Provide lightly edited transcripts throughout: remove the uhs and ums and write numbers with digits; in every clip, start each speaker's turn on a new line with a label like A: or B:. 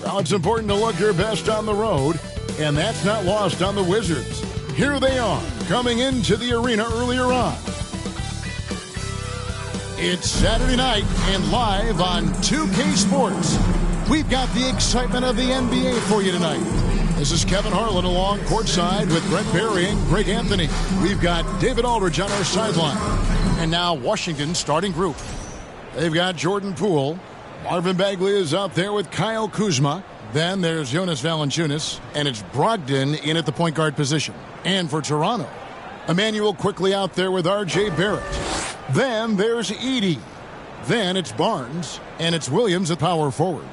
A: Well, it's important to look your best on the road, and that's not lost on the Wizards. Here they are, coming into the arena earlier on. It's Saturday night and live on 2K Sports. We've got the excitement of the NBA for you tonight. This is Kevin Harlan along courtside with Brent Barry and Greg Anthony. We've got David Aldridge on our sideline. And now Washington's starting group. They've got Jordan Poole. Marvin Bagley is out there with Kyle Kuzma. Then there's Jonas Valanciunas. And it's Brogdon in at the point guard position. And for Toronto, Emmanuel quickly out there with R.J. Barrett. Then there's Edey. Then it's Barnes. And it's Williams at power forward.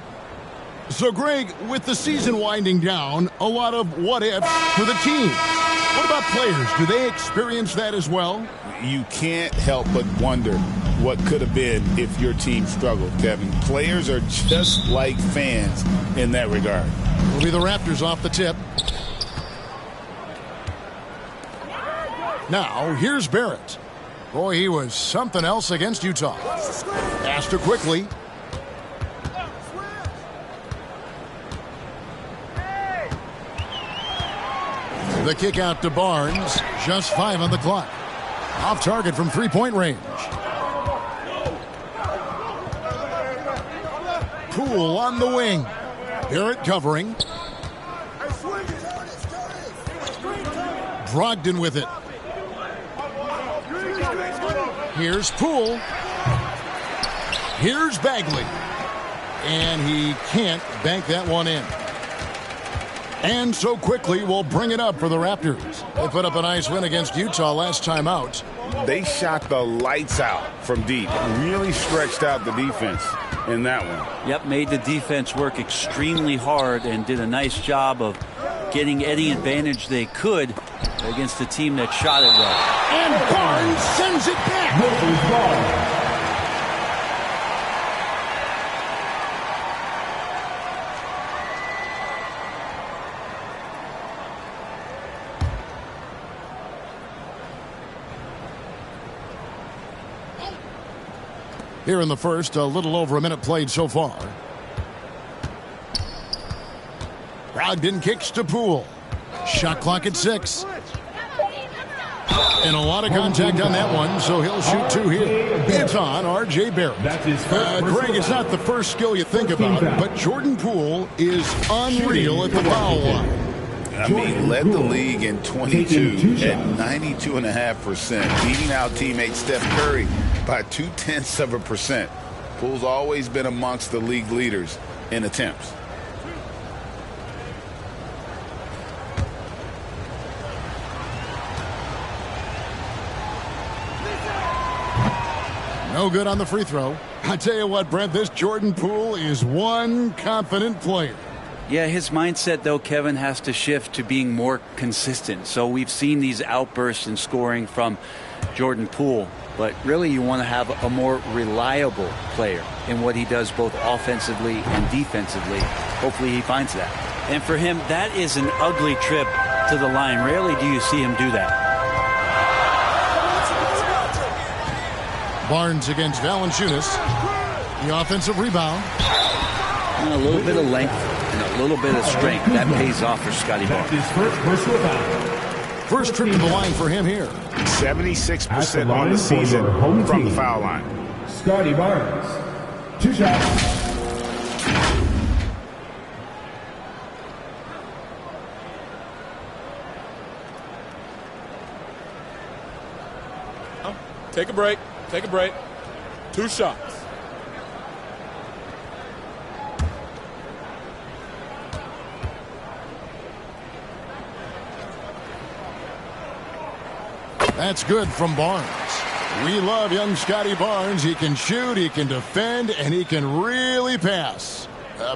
A: So, Greg, with the season winding down, a lot of what-ifs for the team. What about players? Do they experience that as well?
B: You can't help but wonder what could have been if your team struggled, Kevin. Players are just like fans in that regard.
A: It'll be the Raptors off the tip. Now, here's Barrett. Boy, he was something else against Utah. Faster quickly. The kick out to Barnes. Just 5 on the clock. Off target from three-point range. Poole on the wing. Barrett covering. Brogdon with it. Here's Poole. Here's Bagley. And he can't bank that one in. And so quickly, we'll bring it up for the Raptors. They put up a nice win against Utah last time out.
B: They shot the lights out from deep. Really stretched out the defense in that one.
C: Yep, made the defense work extremely hard and did a nice job of getting any advantage they could against a team that shot it well.
A: And Barnes sends it back. Here in the first, a little over a minute played so far. Brogdon kicks to Poole. Shot clock at 6. And a lot of contact on that one, so he'll shoot 2 here. It's on R.J. Barrett. Greg, it's not the first skill you think about, but Jordan Poole is unreal at the foul line.
B: I mean, led the league in 22 at 92.5%, beating out teammate Steph Curry by 0.2%. Poole's always been amongst the league leaders in attempts.
A: No good on the free throw. I tell you what, Brent, this Jordan Poole is one confident player.
C: Yeah, his mindset, though, Kevin, has to shift to being more consistent. So we've seen these outbursts in scoring from Jordan Poole, but really you want to have a more reliable player in what he does both offensively and defensively. Hopefully he finds that. And for him, that is an ugly trip to the line. Rarely do you see him do that.
A: Barnes against Valanciunas. The offensive rebound.
C: And a little bit of length and a little bit of strength. That pays off for Scotty Barnes.
A: First trip to the line for him here.
B: 76% on the season from the foul line.
D: Scotty Barnes. 2 shots.
E: Take a break. Take a break. 2 shots.
A: That's good from Barnes. We love young Scotty Barnes. He can shoot, he can defend, and he can really pass.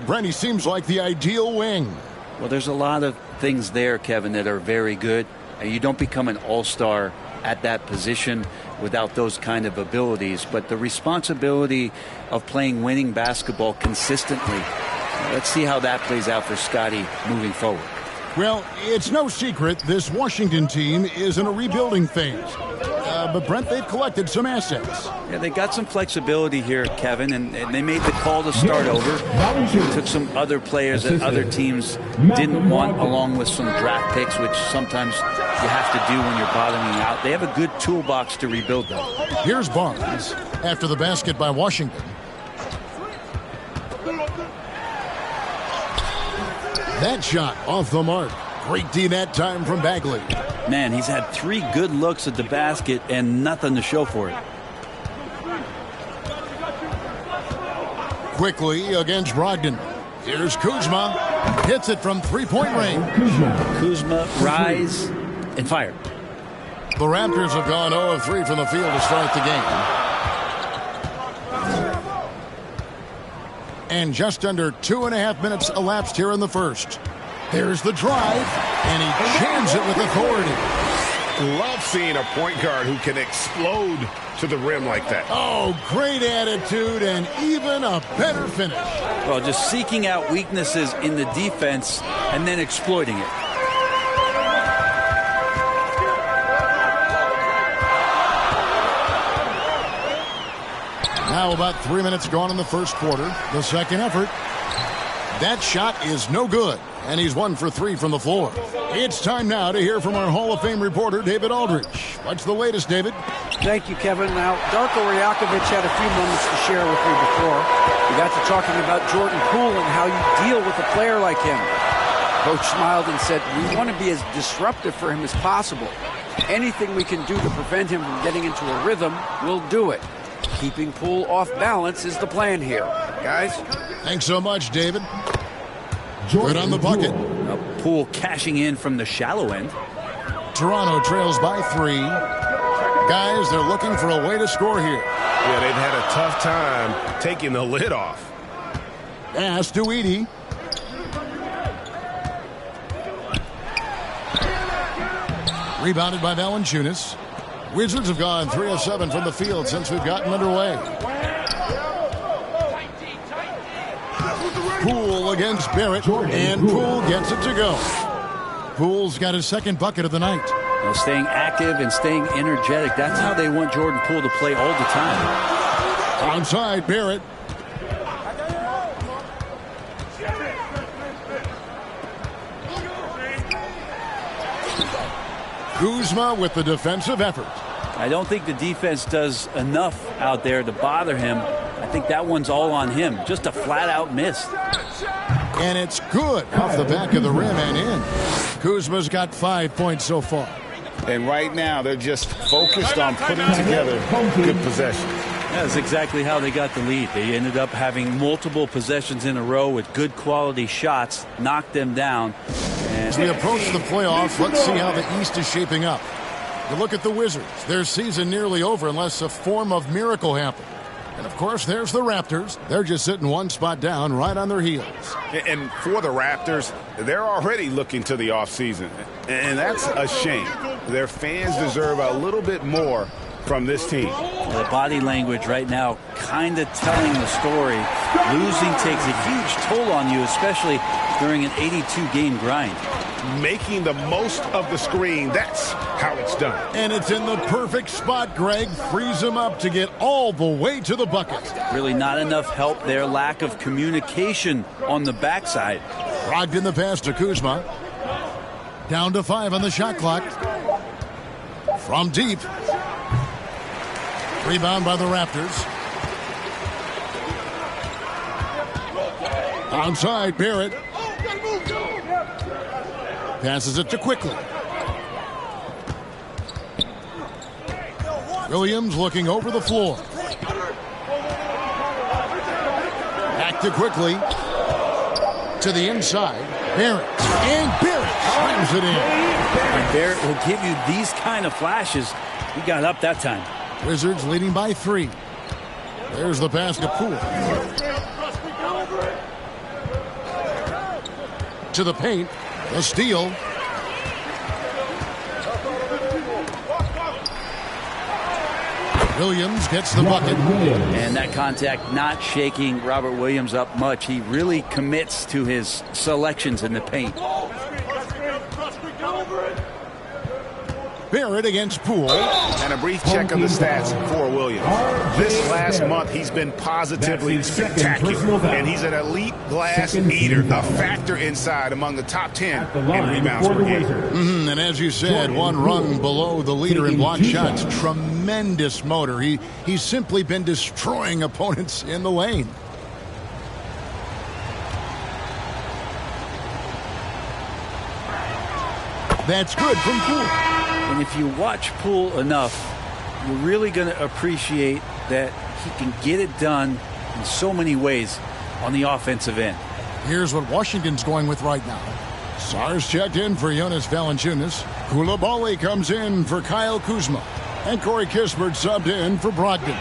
A: Brent, he seems like the ideal wing.
C: Well, there's a lot of things there, Kevin, that are very good. You don't become an all-star at that position without those kind of abilities. But the responsibility of playing winning basketball consistently, let's see how that plays out for Scotty moving forward.
A: Well, it's no secret this Washington team is in a rebuilding phase. But, Brent, they've collected some assets.
C: Yeah, they got some flexibility here, Kevin, and they made the call to start over. They took some other players that other teams didn't want, along with some draft picks, which sometimes you have to do when you're bottoming out. They have a good toolbox to rebuild, though.
A: Here's Barnes after the basket by Washington. That shot off the mark. Great D that time from Bagley.
C: Man, he's had 3 good looks at the basket and nothing to show for it.
A: Quickly against Brogdon. Here's Kuzma. Hits it from three-point range.
C: Kuzma, rise, and fire.
A: The Raptors have gone 0 of 3 from the field to start the game. And just under 2.5 minutes elapsed here in the first. There's the drive, and he jams it with authority.
B: Love seeing a point guard who can explode to the rim like that.
A: Oh, great attitude and even a better finish.
C: Well, just seeking out weaknesses in the defense and then exploiting it.
A: Now about 3 minutes gone in the first quarter. The second effort. That shot is no good, and he's 1 for 3 from the floor. It's time now to hear from our Hall of Fame reporter, David Aldrich. What's the latest, David?
F: Thank you, Kevin. Now, Darko Rajakovic had a few moments to share with me before. We got to talking about Jordan Poole and how you deal with a player like him. Coach smiled and said, we want to be as disruptive for him as possible. Anything we can do to prevent him from getting into a rhythm, we'll do it. Keeping Poole off balance is the plan here. Guys?
A: Thanks so much, David. Good on the bucket.
C: Poole cashing in from the shallow end.
A: Toronto trails by 3. Guys, they're looking for a way to score here.
G: Yeah, they've had a tough time taking the lid off.
A: Pass to Edey. Rebounded by Valanciunas. Wizards have gone 3 of 7 from the field since we've gotten underway. Poole against Barrett, and Poole gets it to go. Poole's got his second bucket of the night.
C: Well, staying active and staying energetic, that's how they want Jordan Poole to play all the time.
A: Onside, Barrett. Kuzma with the defensive effort.
C: I don't think the defense does enough out there to bother him. I think that one's all on him. Just a flat-out miss.
A: And it's good off the back of the rim and in. Kuzma's got 5 points so far.
B: And right now, they're just focused on putting together good possession.
C: That's exactly how they got the lead. They ended up having multiple possessions in a row with good quality shots, knocked them down. And
A: as we approach the playoffs, let's see how the East is shaping up. You look at the Wizards. Their season nearly over unless a form of miracle happens. And, of course, there's the Raptors. They're just sitting one spot down right on their heels.
B: And for the Raptors, they're already looking to the offseason. And that's a shame. Their fans deserve a little bit more from this team.
C: The body language right now kind of telling the story. Losing takes a huge toll on you, especially during an 82-game grind.
G: Making the most of the screen, that's how it's done.
A: And it's in the perfect spot, Greg. Frees him up to get all the way to the bucket.
C: Really not enough help there. Lack of communication on the backside.
A: Brogdon the pass to Kuzma. Down to 5 on the shot clock. From deep. Rebound by the Raptors. Onside, Barrett. Passes it to Quickly. Williams looking over the floor. Back to Quickly. To the inside. Barrett. And Barrett slams it in.
C: And Barrett will give you these kind of flashes. He got up that time.
A: Wizards leading by 3. There's the pass to Poole. To the paint. A steal. Williams gets the bucket.
C: And that contact not shaking Robert Williams up much. He really commits to his selections in the paint.
A: Barrett against Poole.
G: And a brief check of the stats for Williams. This last month, he's been positively spectacular. And he's an elite glass eater, a factor inside among the top 10 in rebounds per game.
A: And as you said, one rung below the leader in block shots. Tremendous motor. He's simply been destroying opponents in the lane. That's good from Poole.
C: And if you watch Poole enough, you're really going to appreciate that he can get it done in so many ways on the offensive end.
A: Here's what Washington's going with right now. Sars checked in for Jonas Valanciunas. Koulibaly comes in for Kyle Kuzma. And Corey Kispert subbed in for Brogdon.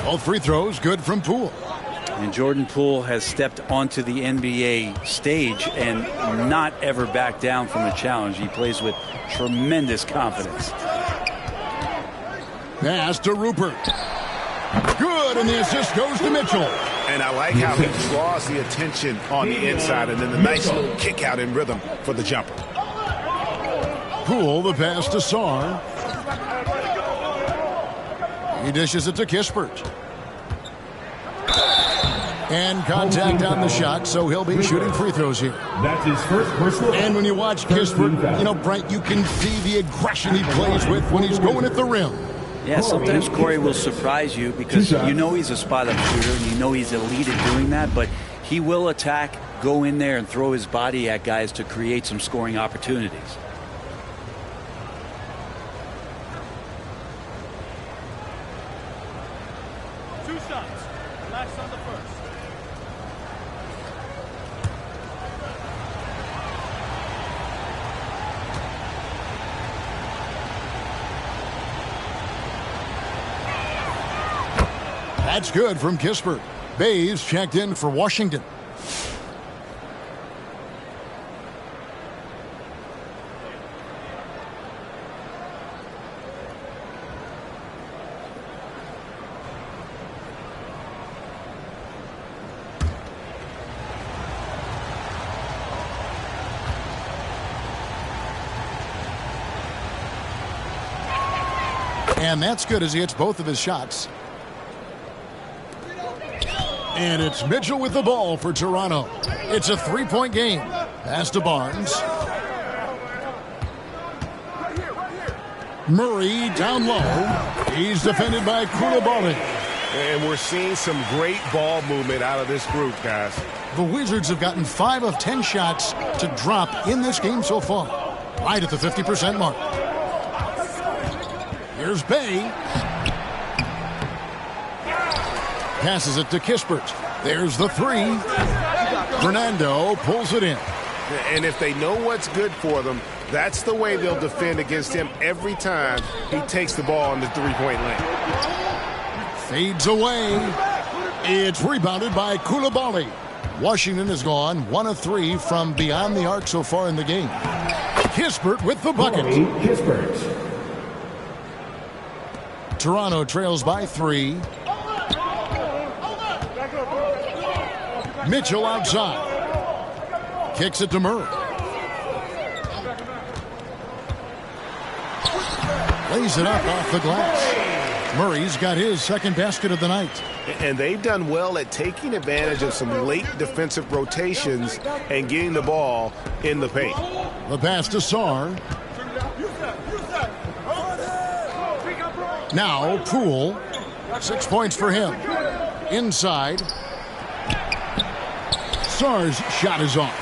A: All free throws good from Poole.
C: And Jordan Poole has stepped onto the NBA stage and not ever backed down from a challenge. He plays with tremendous confidence.
A: Pass to Rupert. Good, and the assist goes to Mitchell.
G: And I like how he draws the attention on the inside and then the nice little kick out in rhythm for the jumper.
A: Poole, the pass to Sarr. He dishes it to Kispert. And contact on the shot, so he'll be shooting free throws here.
D: That's his first personal.
A: And when you watch Kispert, Brent, you can see the aggression he plays with when he's going at the rim.
C: Yeah, sometimes Corey will surprise you because you know he's a spot-up shooter and you know he's elite at doing that, but he will attack, go in there and throw his body at guys to create some scoring opportunities.
A: That's good from Kispert. Bays checked in for Washington. And that's good as he hits both of his shots. And it's Mitchell with the ball for Toronto. It's a three-point game. Pass to Barnes. Murray down low. He's defended by Koulibaly.
G: And we're seeing some great ball movement out of this group, guys.
A: The Wizards have gotten 5 of 10 shots to drop in this game so far. Right at the 50% mark. Here's Bay. Passes it to Kispert. There's the three. Fernando pulls it in.
G: And if they know what's good for them, that's the way they'll defend against him every time he takes the ball in the three-point lane.
A: Fades away. It's rebounded by Koulibaly. Washington has gone 1 of 3 from beyond the arc so far in the game. Kispert with the bucket.
D: Kispert.
A: Toronto trails by 3. Mitchell outside. Kicks it to Murray. Lays it up off the glass. Murray's got his second basket of the night.
G: And they've done well at taking advantage of some late defensive rotations and getting the ball in the paint.
A: The pass to Sarr. Now Poole. 6 points for him. Inside. Sarr's shot is off.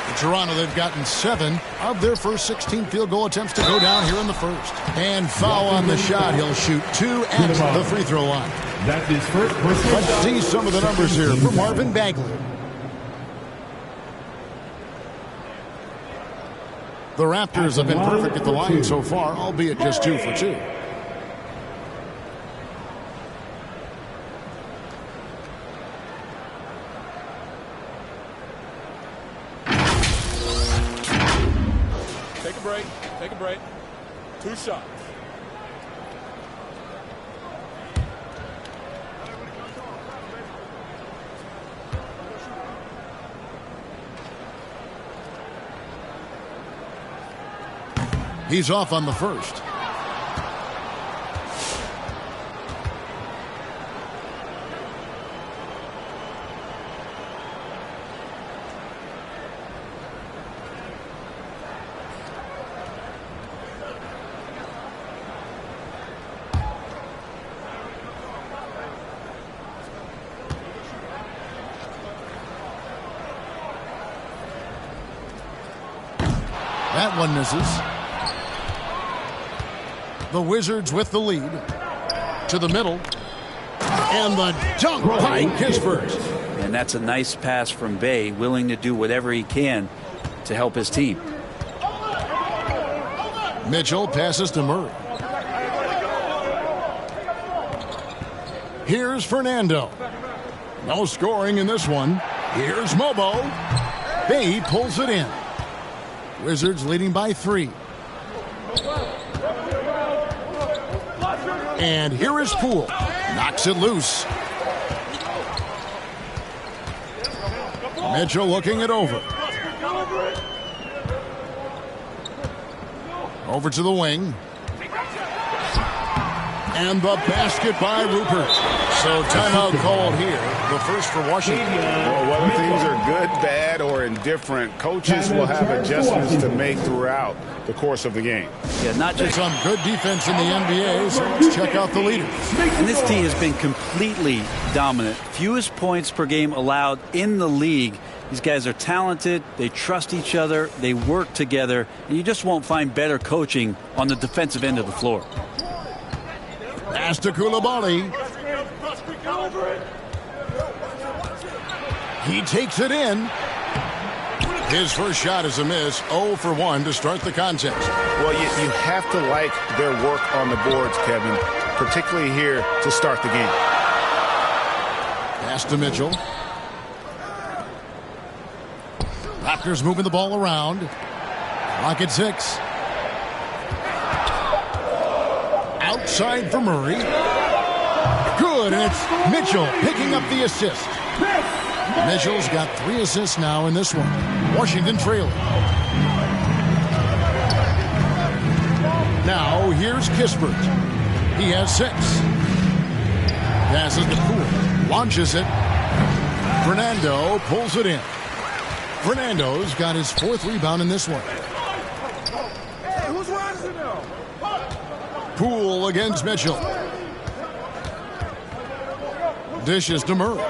A: In Toronto, they've gotten 7 of their first 16 field goal attempts to go down here in the first. And foul on the shot. He'll shoot 2 at the free throw line.
D: That's his first personal.
A: Let's see some of the numbers here for Marvin Bagley. The Raptors have been perfect at the line so far, albeit just 2 for 2.
E: Take a break. 2 shots.
A: He's off on the first. That one misses. The Wizards with the lead. To the middle. And the dunk by Kispert.
C: And that's a nice pass from Bay, willing to do whatever he can to help his team.
A: Mitchell passes to Murray. Here's Fernando. No scoring in this one. Here's Mobo. Bay pulls it in. Wizards leading by 3. And here is Poole. Knocks it loose. Mitchell looking it over. Over to the wing. And the basket by Rupert. So timeout called here. The first for Washington.
G: Well, whether things are good, bad, or indifferent, coaches will have adjustments to make throughout the course of the game.
C: Yeah, not just
A: some good defense in the NBA, so let's check out the leaders.
C: And this team has been completely dominant. Fewest points per game allowed in the league. These guys are talented. They trust each other. They work together. And you just won't find better coaching on the defensive end of the floor.
A: Pass to Coulibaly. He takes it in. His first shot is a miss. 0 for 1 to start the contest.
G: Well, you have to like their work on the boards, Kevin, particularly here to start the game.
A: Pass to Mitchell. Raptors moving the ball around. Clock at 6. Outside for Murray. Good, and it's Mitchell picking up the assist. Mitchell's got 3 assists now in this one. Washington trailing. Now here's Kispert. He has 6. Passes to Poole. Launches it. Fernando pulls it in. Fernando's got his 4th rebound in this one.
E: Hey, who's rising now?
A: Poole against Mitchell. Dishes to Murray.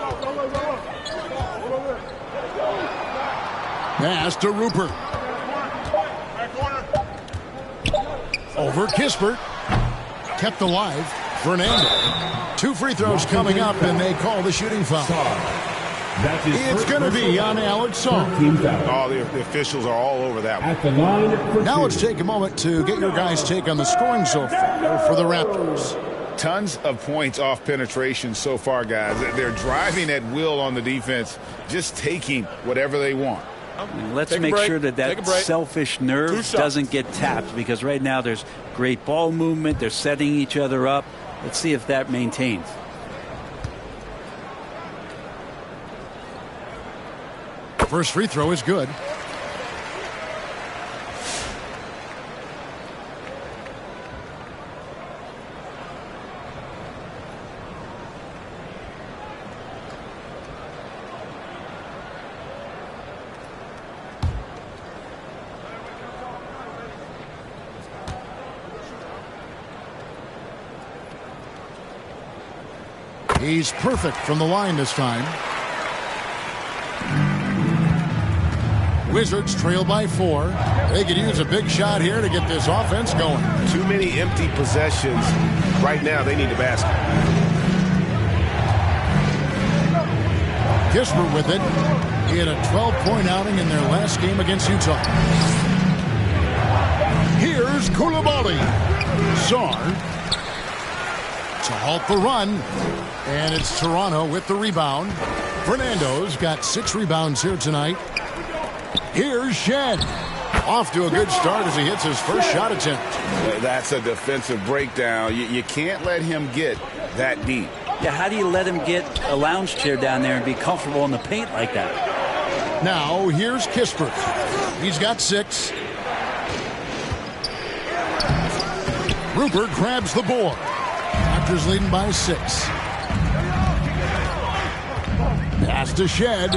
A: Pass to Rupert. Over Kispert. Kept alive. Fernando. 2 free throws coming up, and they call the shooting foul. It's going to be on Alex Song.
G: Oh, the officials are all over that one.
A: Now let's take a moment to get your guys' take on the scoring so far for the Raptors.
G: Tons of points off penetration so far, guys. They're driving at will on the defense, just taking whatever they want.
C: Let's make sure that selfish nerve doesn't get tapped, because right now there's great ball movement. They're setting each other up. Let's see if that maintains.
A: First free throw is good. He's perfect from the line this time. Wizards trail by 4. They could use a big shot here to get this offense going.
G: Too many empty possessions. Right now, they need a basket.
A: Kispert with it. He had a 12-point outing in their last game against Utah. Here's Coulibaly. Sarr to halt the run. And it's Toronto with the rebound. Fernando's got 6 rebounds here tonight. Here's Shed. Off to a good start as he hits his first shot attempt.
G: That's a defensive breakdown. You can't let him get that deep.
C: Yeah, how do you let him get a lounge chair down there and be comfortable in the paint like that?
A: Now, here's Kispert. He's got 6. Rupert grabs the board. Raptors leading by 6. Pass to Shed.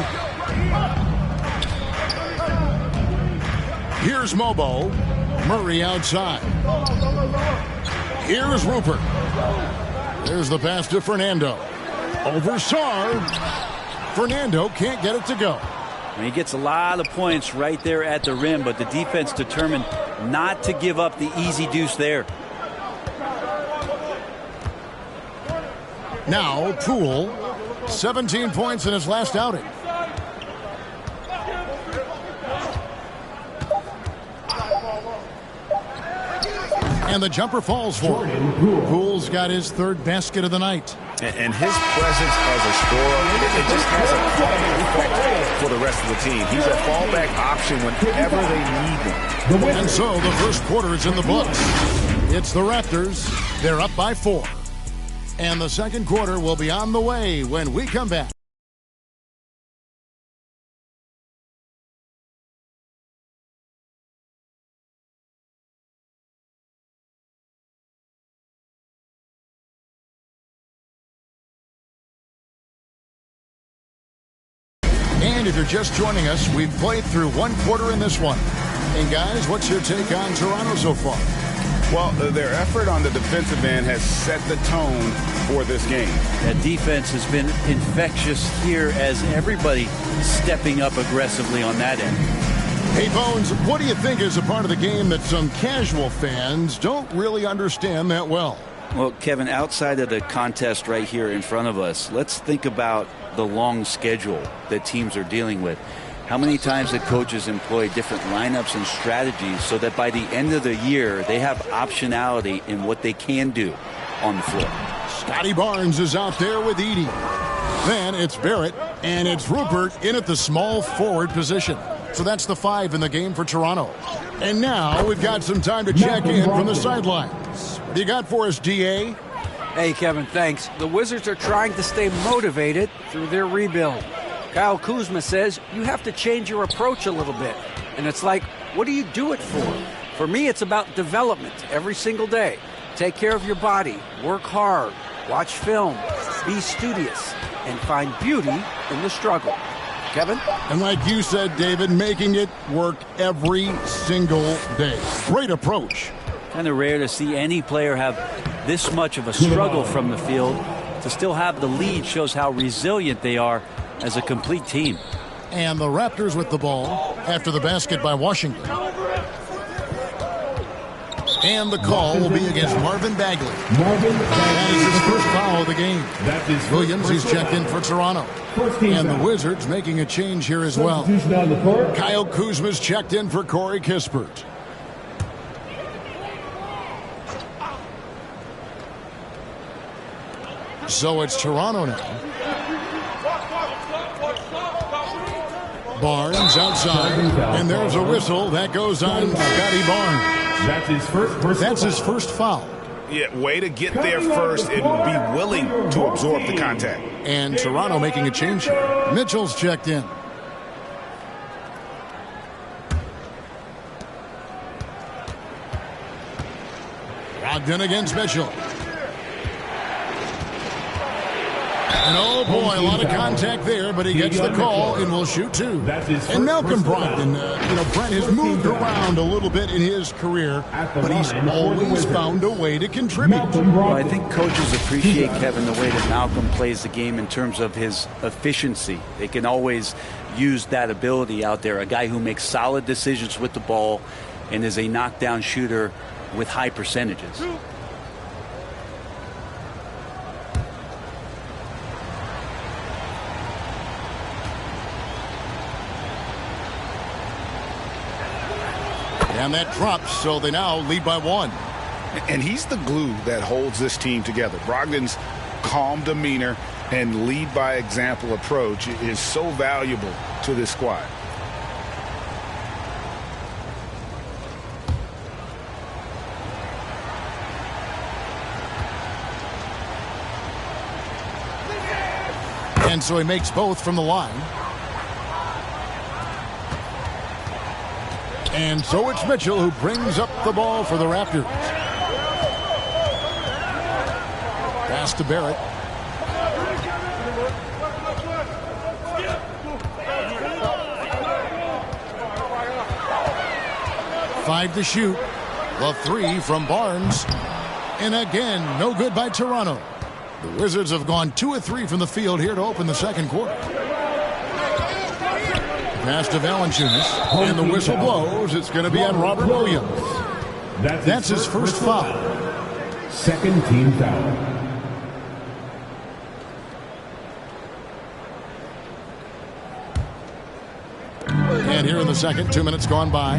A: Here's Mobo. Murray outside. Here's Rupert. There's the pass to Fernando. Over Sarr. Fernando can't get it to go.
C: He gets a lot of points right there at the rim, but the defense determined not to give up the easy deuce there.
A: Now, Poole, 17 points in his last outing. And the jumper falls for him. Poole's got his 3rd basket of the night.
G: And his presence as a scorer, it just has a calming effect for the rest of the team. He's a fallback option whenever they need him.
A: And so the first quarter is in the books. It's the Raptors. They're up by 4. And the second quarter will be on the way when we come back. And if you're just joining us, we've played through 1 quarter in this one. And guys, what's your take on Toronto so far?
G: Well, their effort on the defensive end has set the tone for this game.
C: That defense has been infectious here as everybody stepping up aggressively on that end.
A: Hey, Bones, what do you think is a part of the game that some casual fans don't really understand that well?
C: Well, Kevin, outside of the contest right here in front of us, let's think about the long schedule that teams are dealing with. How many times the coaches employ different lineups and strategies so that by the end of the year, they have optionality in what they can do on the floor.
A: Scotty Barnes is out there with Edey. Then it's Barrett, and it's Rupert in at the small forward position. So that's the 5 in the game for Toronto. And now we've got some time to check in from the sidelines. What do you got for us, DA?
F: Hey, Kevin, thanks. The Wizards are trying to stay motivated through their rebuild. Kyle Kuzma says you have to change your approach a little bit. And it's like, what do you do it for? For me, it's about development every single day. Take care of your body, work hard, watch film, be studious, and find beauty in the struggle. Kevin?
A: And like you said, David, making it work every single day. Great approach.
C: Kind of rare to see any player have this much of a struggle from the field. To still have the lead shows how resilient they are as a complete team.
A: And the Raptors with the ball after the basket by Washington. And the call will be against Marvin Bagley. That is his first foul of the game. Williams, he's checked in for Toronto. And the Wizards making a change here as well. Kyle Kuzma's checked in for Corey Kispert. So it's Toronto now. Barnes outside, and there's a whistle that goes on Scotty Barnes. That's his first foul.
G: Yeah, way to get there first and be willing to absorb the contact.
A: And Toronto making a change here. Mitchell's checked in. Brogdon against Mitchell. And oh boy, a lot of contact there, but he gets the call and will shoot 2. And Malcolm Brogdon, Brent has moved around a little bit in his career, but he's always found a way to contribute.
C: Well, I think coaches appreciate, Kevin, the way that Malcolm plays the game in terms of his efficiency. They can always use that ability out there, a guy who makes solid decisions with the ball and is a knockdown shooter with high percentages.
A: And that drops, so they now lead by 1.
G: And he's the glue that holds this team together. Brogdon's calm demeanor and lead by example approach is so valuable to this squad.
A: And so he makes both from the line. And so it's Mitchell who brings up the ball for the Raptors. Pass to Barrett. Five to shoot. The three from Barnes. And again, no good by Toronto. The Wizards have gone 2 of 3 from the field here to open the second quarter. Pass to Valanciunas. And the whistle blows. It's going to be on Robert Williams. That's his first foul.
D: Second team foul.
A: And here in the second, 2 minutes gone by.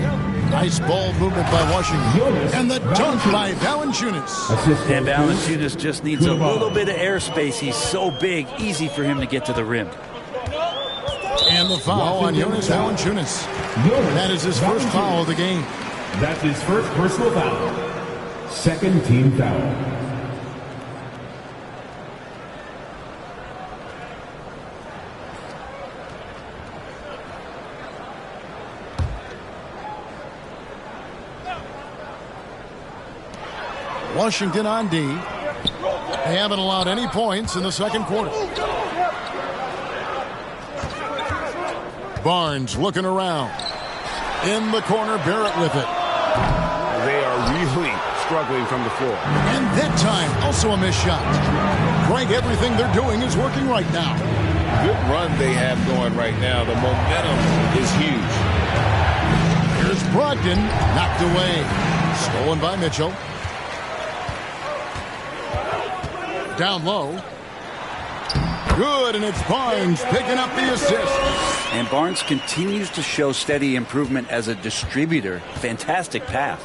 A: Nice ball movement by Washington. And the dunk by Valanciunas.
C: And Valanciunas just needs a little bit of airspace. He's so big, easy for him to get to the rim.
A: And the foul on Jonas Valanciunas. That is his first foul of the game.
D: That's his first personal foul. Second team foul.
A: Washington on D. They haven't allowed any points in the second quarter. Barnes looking around. In the corner, Barrett with it.
G: They are really struggling from the floor.
A: And that time, also a missed shot. Greg, everything they're doing is working right now.
H: Good run they have going right now. The momentum is huge.
A: Here's Brogdon, knocked away. Stolen by Mitchell. Down low. Good, and it's Barnes picking up the assist.
C: And Barnes continues to show steady improvement as a distributor. Fantastic pass.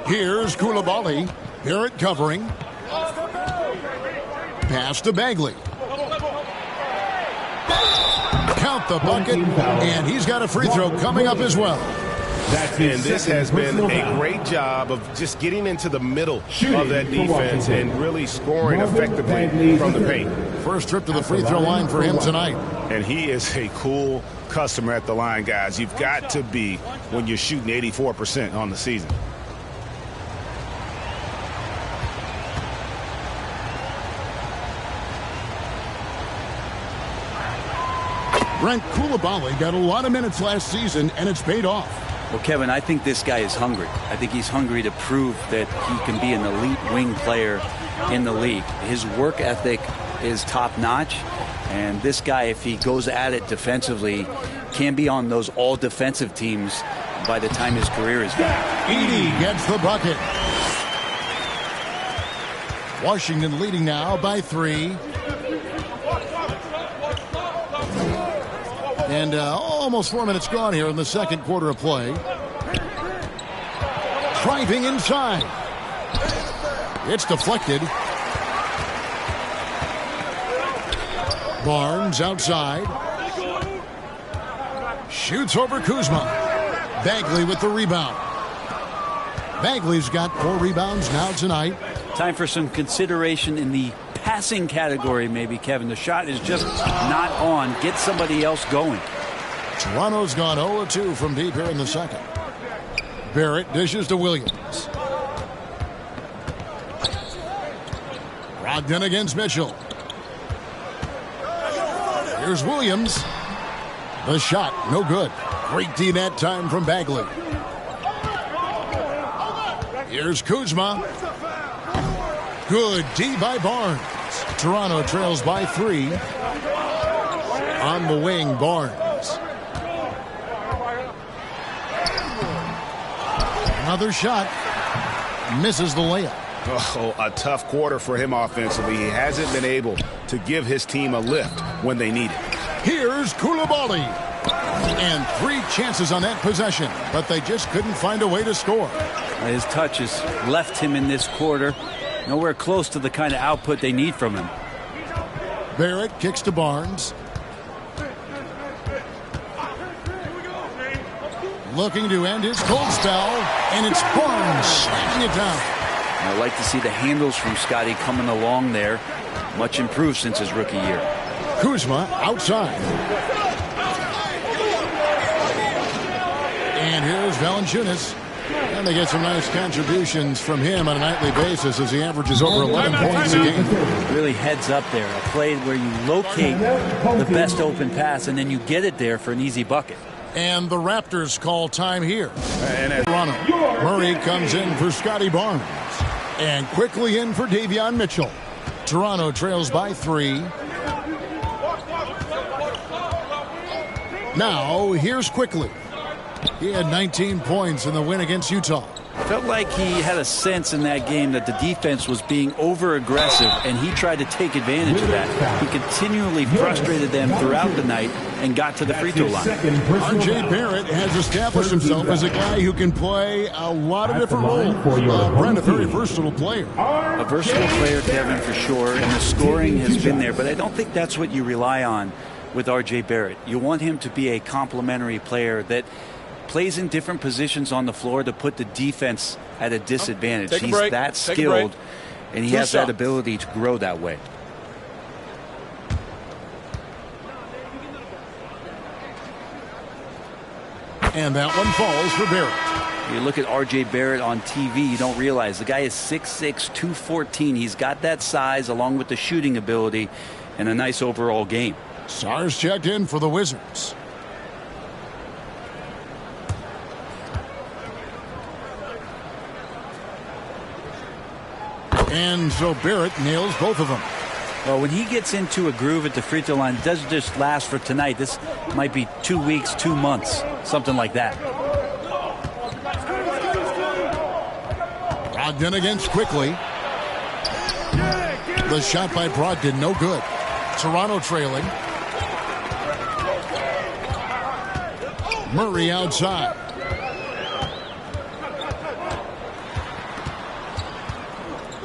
A: Here's Koulibaly. Barrett covering. Pass to Bagley. Count the bucket, and he's got a free throw coming up as well.
G: And this has been a great job of just getting into the middle of that defense and really scoring effectively from the paint.
A: First trip to the free throw line for him tonight.
G: And he is a cool customer at the line, guys. You've got to be when you're shooting 84% on the season.
A: Brent Koulibaly got a lot of minutes last season, and it's paid off.
C: Well, Kevin, I think this guy is hungry. I think he's hungry to prove that he can be an elite wing player in the league. His work ethic is top-notch, and this guy, if he goes at it defensively, can be on those all-defensive teams by the time his career is done.
A: Edey gets the bucket. Washington leading now by 3. And almost 4 minutes gone here in the second quarter of play. Driving inside. It's deflected. Barnes outside. Shoots over Kuzma. Bagley with the rebound. Bagley's got 4 rebounds now tonight.
C: Time for some consideration in the passing category, maybe, Kevin. The shot is just not on. Get somebody else going.
A: Toronto's gone 0-2 from deep here in the second. Barrett dishes to Williams. Brogdon against Mitchell. Here's Williams. The shot, no good. Great D that time from Bagley. Here's Kuzma. Good D by Barnes. Toronto trails by 3. On the wing, Barnes. Another shot. Misses the layup.
G: Oh, a tough quarter for him offensively. He hasn't been able to give his team a lift when they need it.
A: Here's Koulibaly. And 3 chances on that possession, but they just couldn't find a way to score.
C: His touch has left him in this quarter. Nowhere close to the kind of output they need from him.
A: Barrett kicks to Barnes. Looking to end his cold spell, and it's Barnes slamming it down.
C: I like to see the handles from Scotty coming along there. Much improved since his rookie year.
A: Kuzma outside. And here's Valanciunas. And they get some nice contributions from him on a nightly basis as he averages over 11 points a game.
C: Really heads up there. A play where you locate the best open pass and then you get it there for an easy bucket.
A: And the Raptors call time here. And Toronto. Murray comes in for Scotty Barnes. And quickly in for Davion Mitchell. Toronto trails by 3. Now, here's Quickly. He had 19 points in the win against Utah.
C: Felt like he had a sense in that game that the defense was being over-aggressive, and he tried to take advantage of that. He continually frustrated them throughout the night and got to the free throw line.
A: R.J. Barrett has established himself as a guy who can play a lot of different roles. Brent, a very versatile player.
C: A versatile player, Kevin, for sure, and the scoring has been there, but I don't think that's what you rely on with R.J. Barrett. You want him to be a complementary player that plays in different positions on the floor to put the defense at a disadvantage. He's that skilled, and he has that ability to grow that way.
A: And that one falls for Barrett.
C: You look at R.J. Barrett on TV, you don't realize the guy is 6'6", 214. He's got that size along with the shooting ability and a nice overall game.
A: Sars checked in for the Wizards. And so Barrett nails both of them.
C: Well, when he gets into a groove at the free throw line, it doesn't just last for tonight. This might be 2 weeks, 2 months, something like that.
A: Brogdon against Quickly. The shot by Brogdon, no good. Toronto trailing. Murray outside.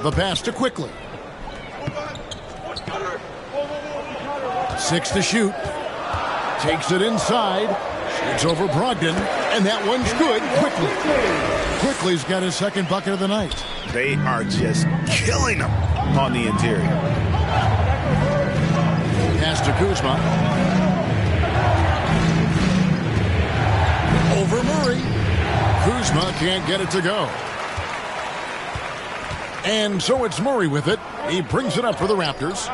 A: The pass to Quickly. 6 to shoot. Takes it inside. Shoots over Brogdon. And that one's good. Quickly's got his second bucket of the night.
G: They are just killing them on the interior.
A: Pass to Kuzma. Over Murray. Kuzma can't get it to go. And so it's Murray with it. He brings it up for the Raptors.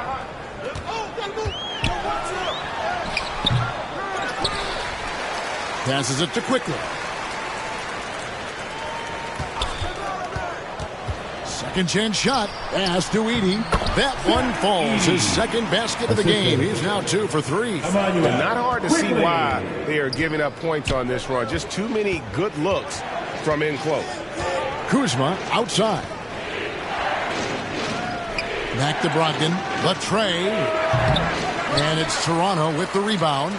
A: Passes it to Quickly. Second chance shot. Pass to Edey. That one falls. His second basket of the game. He's now 2 for 3.
G: Not hard to see why they are giving up points on this run. Just too many good looks from in close.
A: Kuzma outside. Back to Brogdon. The tray. And it's Toronto with the rebound.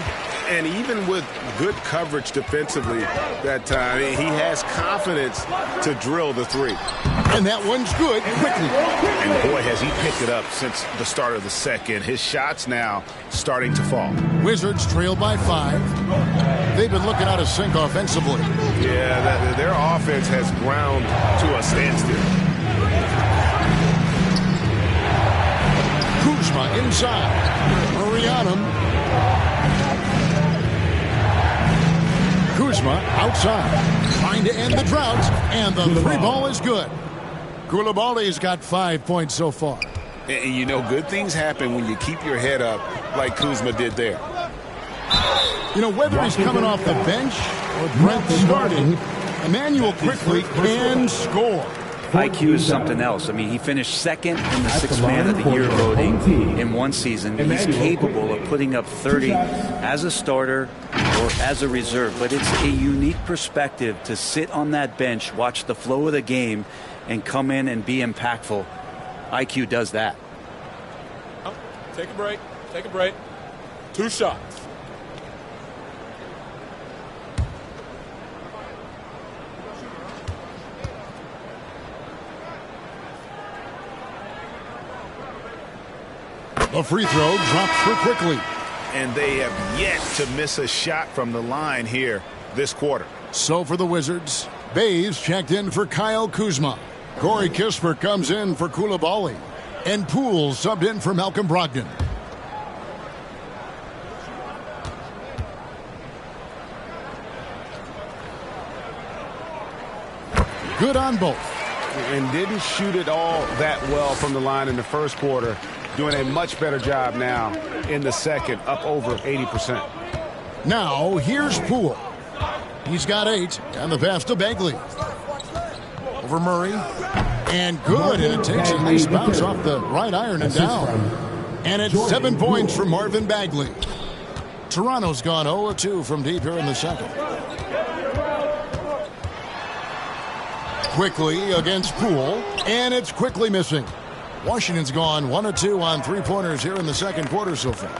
G: And even with good coverage defensively that time, he has confidence to drill the three.
A: And that one's good. Quickly.
G: And boy, has he picked it up since the start of the second. His shots now starting to fall.
A: Wizards trail by 5. They've been looking out of sync offensively.
G: Yeah, their offense has ground to a standstill.
A: Kuzma inside. Murray on him. Kuzma outside. Trying to end the drought. And the three ball is good. Koulibaly's got 5 points so far.
G: And you know, good things happen when you keep your head up like Kuzma did there.
A: You know, whether he's coming off the bench or Brent starting, Emmanuel Quickly can score.
C: IQ is something else. I mean, he finished second in the Sixth Man of the Year voting in one season. He's capable of putting up 30 as a starter or as a reserve. But it's a unique perspective to sit on that bench, watch the flow of the game, and come in and be impactful. IQ does that.
E: Take a break. Take a break. 2 shots.
A: The free throw drops for Quickly.
G: And they have yet to miss a shot from the line here this quarter.
A: So for the Wizards, Bays checked in for Kyle Kuzma. Corey Kispert comes in for Koulibaly. And Poole subbed in for Malcolm Brogdon. good on both.
G: And didn't shoot it all that well from the line in the first quarter. Doing a much better job now in the second, up over 80%.
A: Now, here's Poole. He's got 8, and the pass to Bagley. Over Murray. And good, and it takes a nice bounce off the right iron and down. And it's 7 points from Marvin Bagley. Toronto's gone 0-2 from deep here in the second. Quickly against Poole, and it's quickly missing. Washington's gone 1-2 on 3-pointers here in the second quarter so far.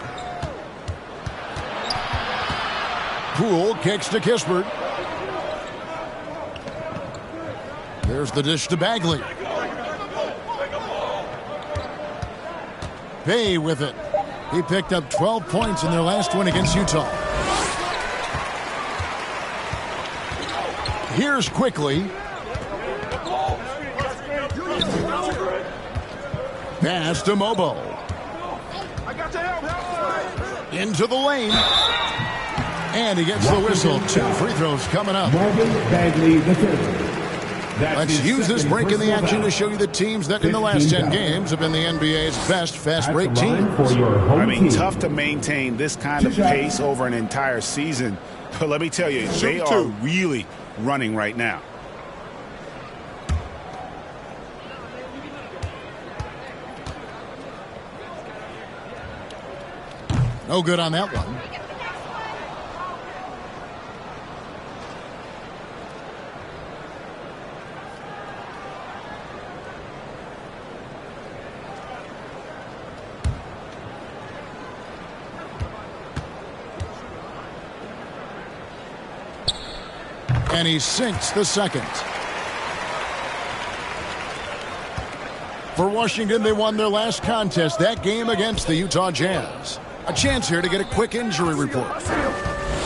A: Poole kicks to Kispert. There's the dish to Bagley. Bay with it. He picked up 12 points in their last win against Utah. Here's quickly. Pass to Mobo. Into the lane. And he gets the whistle. 2 free throws coming up.
D: Marvin Bagley III.
A: Let's use this break in the action to show you the teams that in the last 10 games have been the NBA's best fast break teams.
G: I mean, tough to maintain this kind of pace over an entire season. But let me tell you, they are really running right now.
A: No good on that one. And he sinks the second. For Washington, they won their last contest, that game against the Utah Jazz. A chance here to get a quick injury report.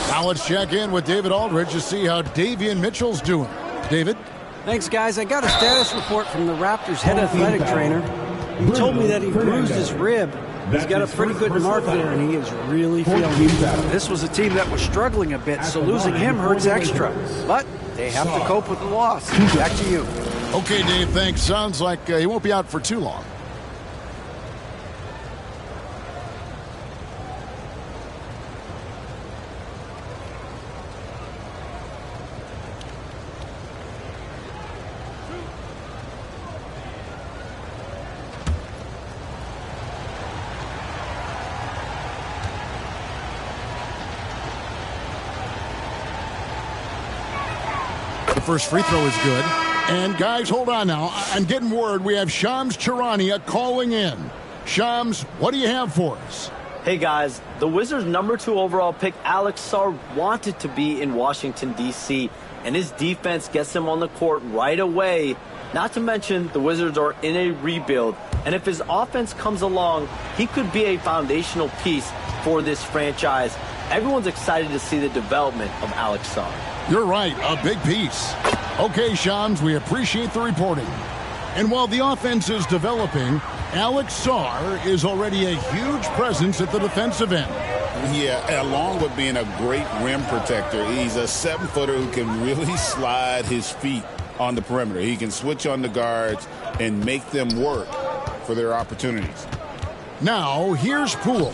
A: Now let's check in with David Aldridge to see how Davion Mitchell's doing. David?
F: Thanks, guys. I got a status report from the Raptors head athletic trainer. He told me that he bruised his rib. He's got a pretty good mark there, and he is really feeling it. This was a team that was struggling a bit, so losing him hurts extra. But they have to cope with the loss. Back to you.
A: Okay, Dave, thanks. Sounds like he won't be out for too long. The first free throw is good. And guys, hold on now. I'm getting word we have Shams Charania calling in. Shams, what do you have for us?
I: Hey guys, the Wizards' #2 overall pick Alex Sarr wanted to be in Washington, D.C., and his defense gets him on the court right away. Not to mention the Wizards are in a rebuild, and if his offense comes along, he could be a foundational piece for this franchise. Everyone's excited to see the development of Alex Sarr.
A: You're right, a big piece. Okay, Shams, we appreciate the reporting. And while the offense is developing, Alex Sarr is already a huge presence at the defensive end.
B: Yeah, along with being a great rim protector, he's a 7-footer who can really slide his feet on the perimeter. He can switch on the guards and make them work for their opportunities.
A: Now, here's Poole.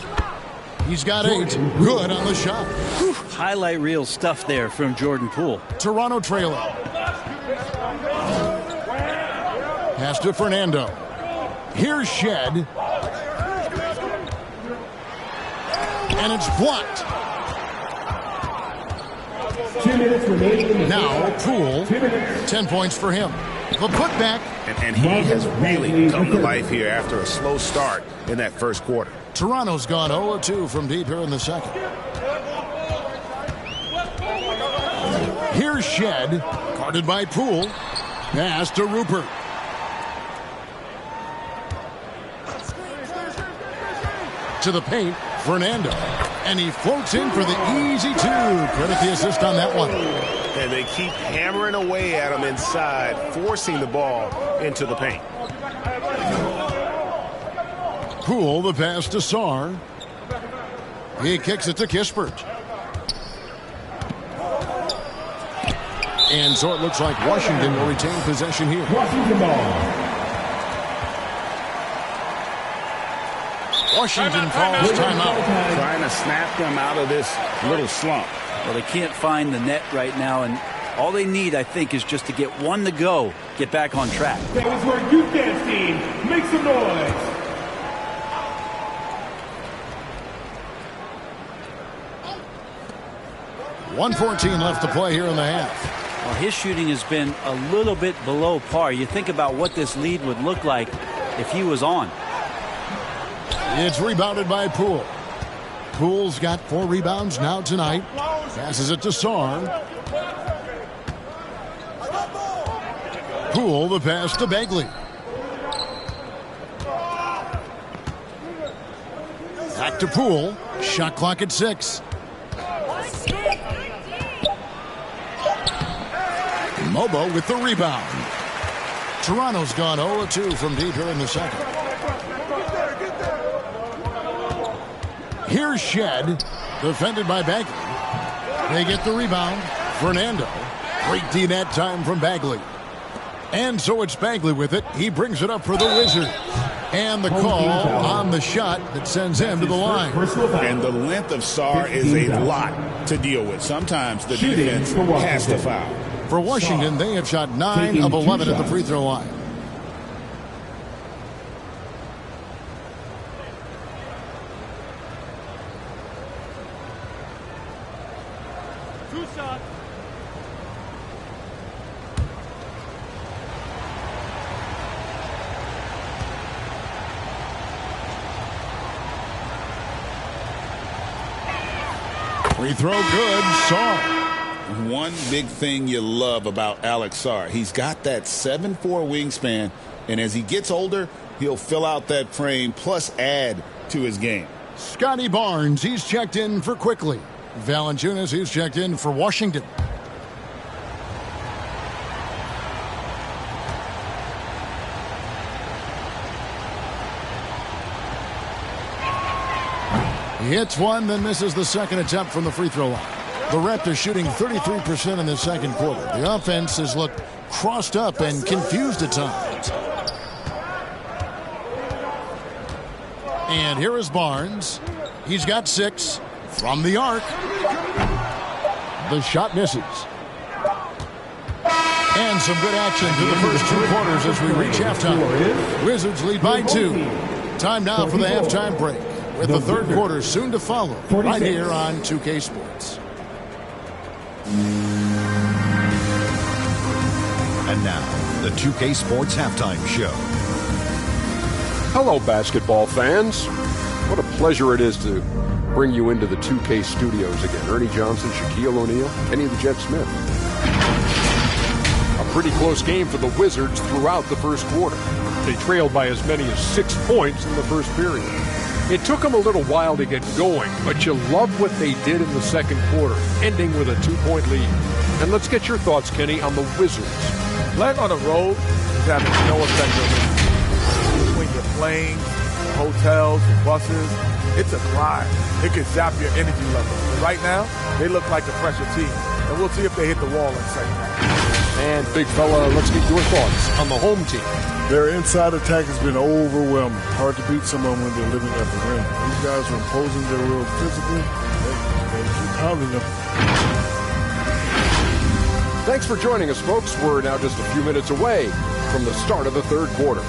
A: He's got 8. Good on the shot.
C: Whew, highlight reel stuff there from Jordan Poole.
A: Toronto trailer. Pass to Fernando. Here's Shed. And it's blocked.
D: 2 minutes remaining.
A: Now, Poole. 10 points for him. The putback.
G: And he has really come to life here after a slow start in that first quarter.
A: Toronto's gone 0-2 from deep here in the second. Here's Shed. Guarded by Poole. Pass to Rupert. To the paint, Fernando. And he floats in for the easy 2. Credit the assist on that one.
G: And they keep hammering away at him inside, forcing the ball into the paint.
A: Poole, the pass to Sarr. He kicks it to Kispert. And so it looks like Washington will retain possession here.
D: Washington ball.
A: Washington calls timeout.
G: Trying to snap them out of this little slump.
C: Well, they can't find the net right now, and all they need, I think, is just to get one to go, get back on track.
D: That was where youth dance team. Make some noise.
A: .114 left to play here in the half.
C: Well, his shooting has been a little bit below par. You think about what this lead would look like if he was on.
A: It's rebounded by Poole. Poole's got 4 rebounds now tonight. Passes it to Sarr. Poole, the pass to Bagley. Back to Poole. Shot clock at 6. Mobo with the rebound. Toronto's gone 0-2 from deep here in the second. Here's Shed, defended by Bagley. They get the rebound. Fernando. Great D that time from Bagley. And so it's Bagley with it. He brings it up for the Wizards. And the call on the shot that sends him to the line.
G: And the length of Sarr is a lot to deal with. Sometimes the defense has to foul.
A: For Washington, they have shot 9 of 11 at the free throw line. Free throw good. Sarr.
B: One big thing you love about Alex Sarr, he's got that 7'4" wingspan, and as he gets older, he'll fill out that frame plus add to his game.
A: Scotty Barnes, he's checked in for Quickly. Valanciunas, he's checked in for Washington. He hits one, then misses the second attempt from the free throw line. The Raptors shooting 33% in the second quarter. The offense has looked crossed up and confused at times. And here is Barnes. He's got 6 from the arc. The shot misses. And some good action through the first 2 quarters as we reach halftime. Wizards lead by 2. Time now for the halftime break, with the third quarter soon to follow, right here on 2K Sports.
J: And now, the 2K Sports Halftime Show.
K: Hello, basketball fans. What a pleasure it is to bring you into the 2K studios again. Ernie Johnson, Shaquille O'Neal, Kenny the Jet Smith. A pretty close game for the Wizards throughout the first quarter. They trailed by as many as 6 points in the first period. It took them a little while to get going, but you love what they did in the second quarter, ending with a 2-point lead. And let's get your thoughts, Kenny, on the Wizards.
E: Playing on the road is having no effect on them. Between your planes, hotels, buses, it's a grind. It can zap your energy level. And right now, they look like a pressure team. And we'll see if they hit the wall in the second half.
K: And, big fella, let's get your thoughts on the home team.
L: Their inside attack has been overwhelming. Hard to beat someone when they're living at the rim. These guys are imposing their will physically. They keep pounding them.
K: Thanks for joining us, folks. We're now just a few minutes away from the start of the third quarter.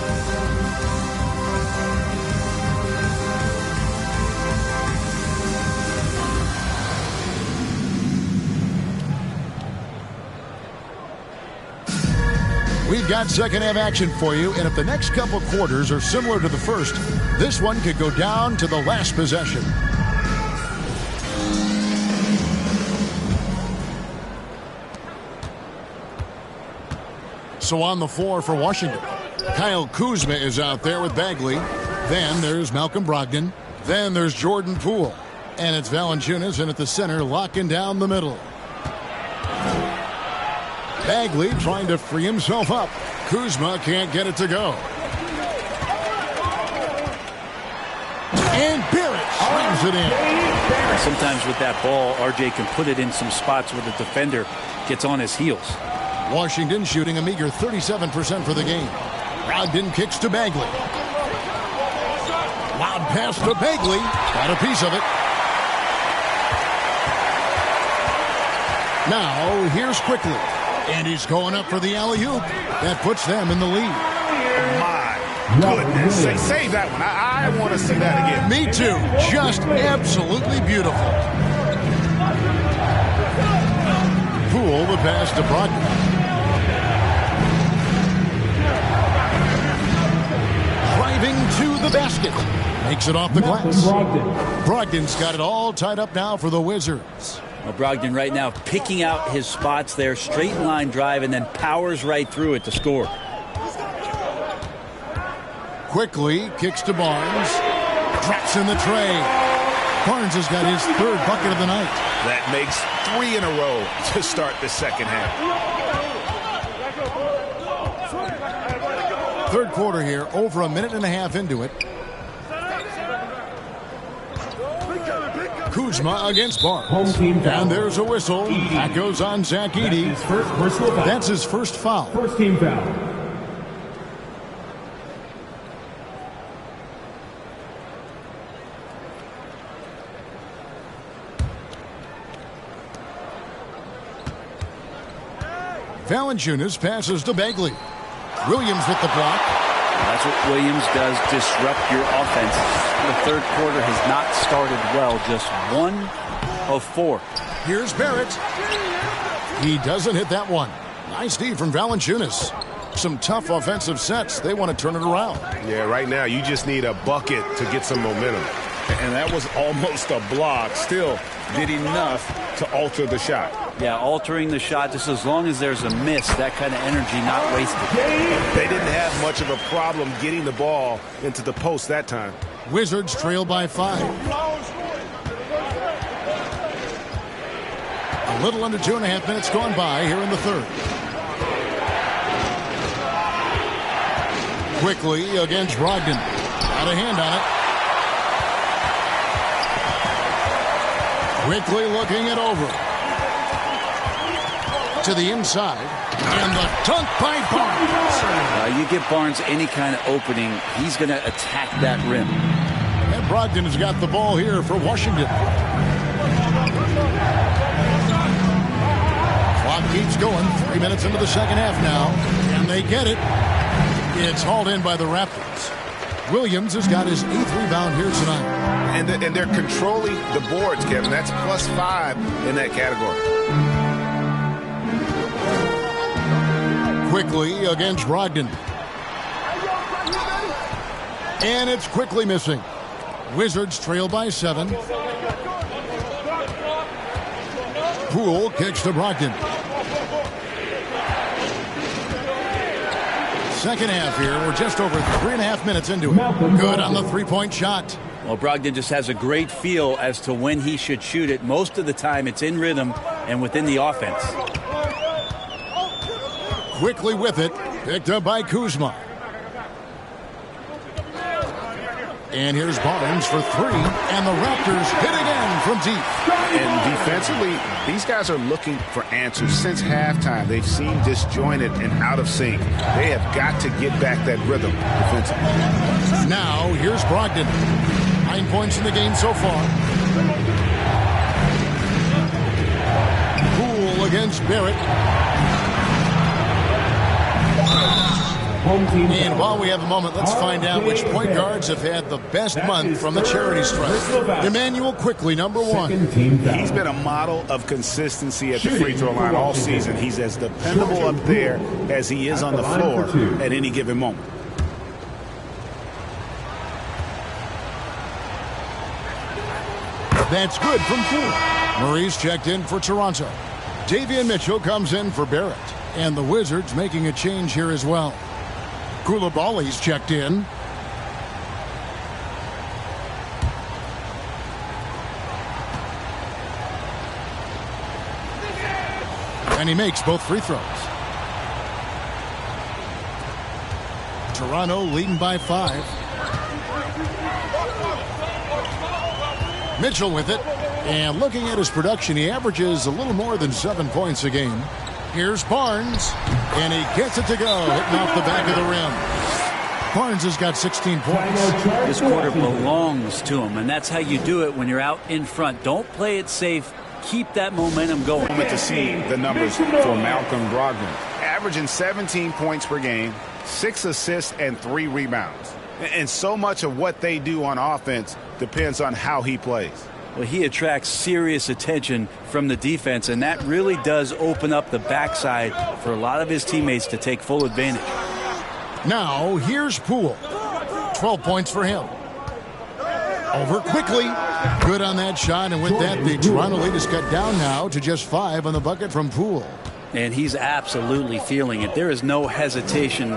A: We've got second half action for you, and if the next couple quarters are similar to the first, this one could go down to the last possession. So on the floor for Washington, Kyle Kuzma is out there with Bagley. Then there's Malcolm Brogdon. Then there's Jordan Poole. And it's Valanciunas in at the center, locking down the middle. Bagley trying to free himself up. Kuzma can't get it to go. And Barrett slams it in.
C: Sometimes with that ball, RJ can put it in some spots where the defender gets on his heels.
A: Washington shooting a meager 37% for the game. Brogdon kicks to Bagley. Loud pass to Bagley. Got a piece of it. Now, here's Quickly. And he's going up for the alley-oop. That puts them in the lead.
G: My goodness. Save that one. I want to see that again.
A: Me too. Just absolutely beautiful. Poole the pass to Brogdon. Driving to the basket. Makes it off the glass. Brogdon's got it all tied up now for the Wizards.
C: Well, Brogdon right now picking out his spots there. Straight line drive and then powers right through it to score.
A: Quickly kicks to Barnes. Drops in the tray. Barnes has got his third bucket of the night.
G: That makes 3 in a row to start the second half.
A: Third quarter here, over a minute and a half into it. Kuzma against Barnes. And there's a whistle. That goes on Zach Edey. That's his first foul.
D: First team foul.
A: Valanciunas passes to Bagley. Williams with the block.
C: That's what Williams does, disrupt your offense. The third quarter has not started well, just 1 of 4.
A: Here's Barrett. He doesn't hit that one. Nice D from Valanciunas. Some tough offensive sets. They want to turn it around.
G: Yeah, right now you just need a bucket to get some momentum. And that was almost a block. Still did enough to alter the shot.
C: Yeah, altering the shot just as long as there's a miss, that kind of energy not wasted.
G: They didn't have much of a problem getting the ball into the post that time.
A: Wizards trail by 5. A little under 2.5 minutes gone by here in the third. Quickly against Brogdon. Got a hand on it. Quickly looking it over. To the inside. And the dunk by Barnes.
C: You give Barnes any kind of opening, he's going to attack that rim.
A: And Brogdon has got the ball here for Washington. Clock keeps going. 3 minutes into the second half now. And they get it. It's hauled in by the Raptors. Williams has got his 8th rebound here tonight.
G: And they're controlling the boards, Kevin. That's +5 in that category.
A: Quickly against Brogdon. And it's quickly missing. Wizards trail by 7. Poole kicks to Brogdon. Second half here. We're just over 3.5 minutes into it. Good on the three-point shot.
C: Well, Brogdon just has a great feel as to when he should shoot it. Most of the time, it's in rhythm and within the offense.
A: Quickly with it. Picked up by Kuzma. And here's Barnes for 3. And the Raptors hit again from deep.
G: And defensively, these guys are looking for answers since halftime. They've seemed disjointed and out of sync. They have got to get back that rhythm defensively.
A: Now, here's Brogdon. 9 points in the game so far. Poole against Barrett. And while we have a moment, let's find out which point guards have had the best month from the charity stripe. Emmanuel Quickly, number 1.
G: He's been a model of consistency at the free throw line all season. He's as dependable up there as he is on the floor at any given moment.
A: That's good from Poole. Murray's checked in for Toronto. Davion Mitchell comes in for Barrett. And the Wizards making a change here as well. Koulibaly's checked in. And he makes both free throws. Toronto leading by 5. Mitchell with it. And looking at his production, he averages a little more than 7 points a game. Here's Barnes, and he gets it to go, hitting off the back of the rim. Barnes has got 16 points.
C: This quarter belongs to him, and that's how you do it when you're out in front. Don't play it safe. Keep that momentum going.
G: Moment to see the numbers for Malcolm Brogdon. Averaging 17 points per game, 6 assists, and 3 rebounds. And so much of what they do on offense depends on how he plays.
C: Well, he attracts serious attention from the defense, and that really does open up the backside for a lot of his teammates to take full advantage.
A: Now, here's Poole. 12 points for him. Over quickly. Good on that shot, and with that, the Toronto lead is cut down now to just 5 on the bucket from Poole.
C: And he's absolutely feeling it. There is no hesitation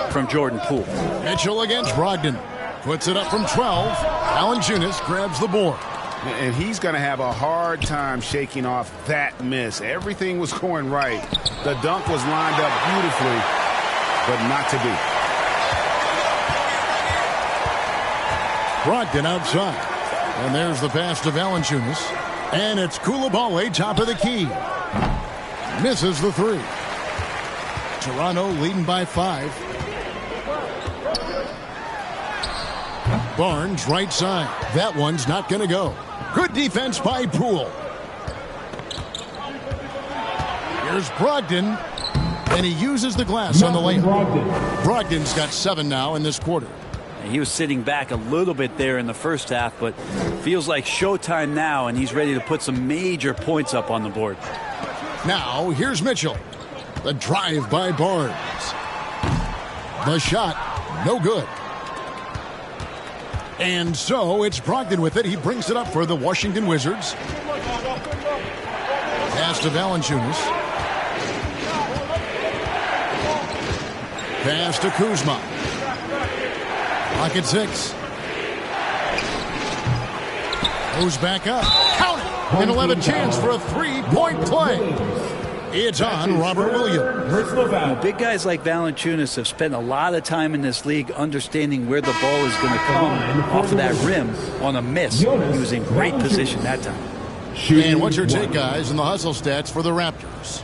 C: from Jordan Poole.
A: Mitchell against Brogdon. Puts it up from 12. Valanciunas grabs the board.
G: And he's going to have a hard time shaking off that miss. Everything was going right. The dunk was lined up beautifully, but not to be.
A: Brogdon outside. And there's the pass to Valanciunas. And it's Coulibaly, top of the key. Misses the 3. Toronto leading by 5. Barnes right side. That one's not going to go. Good defense by Poole. Here's Brogdon. And he uses the glass on the layup. Brogdon's got 7 now in this quarter.
C: He was sitting back a little bit there in the first half, but feels like showtime now, and he's ready to put some major points up on the board.
A: Now, here's Mitchell. The drive by Barnes. The shot, no good. And so it's Brogdon with it. He brings it up for the Washington Wizards. Pass to Valanciunas. Pass to Kuzma. Pocket 6. Goes back up. Count it. And he'll have a chance for a 3-point play. It's on Robert Williams.
C: Big guys like Valanciunas have spent a lot of time in this league understanding where the ball is going to come off of that rim on a miss. He was in great position that time.
A: And what's your take, guys, in the hustle stats for the Raptors?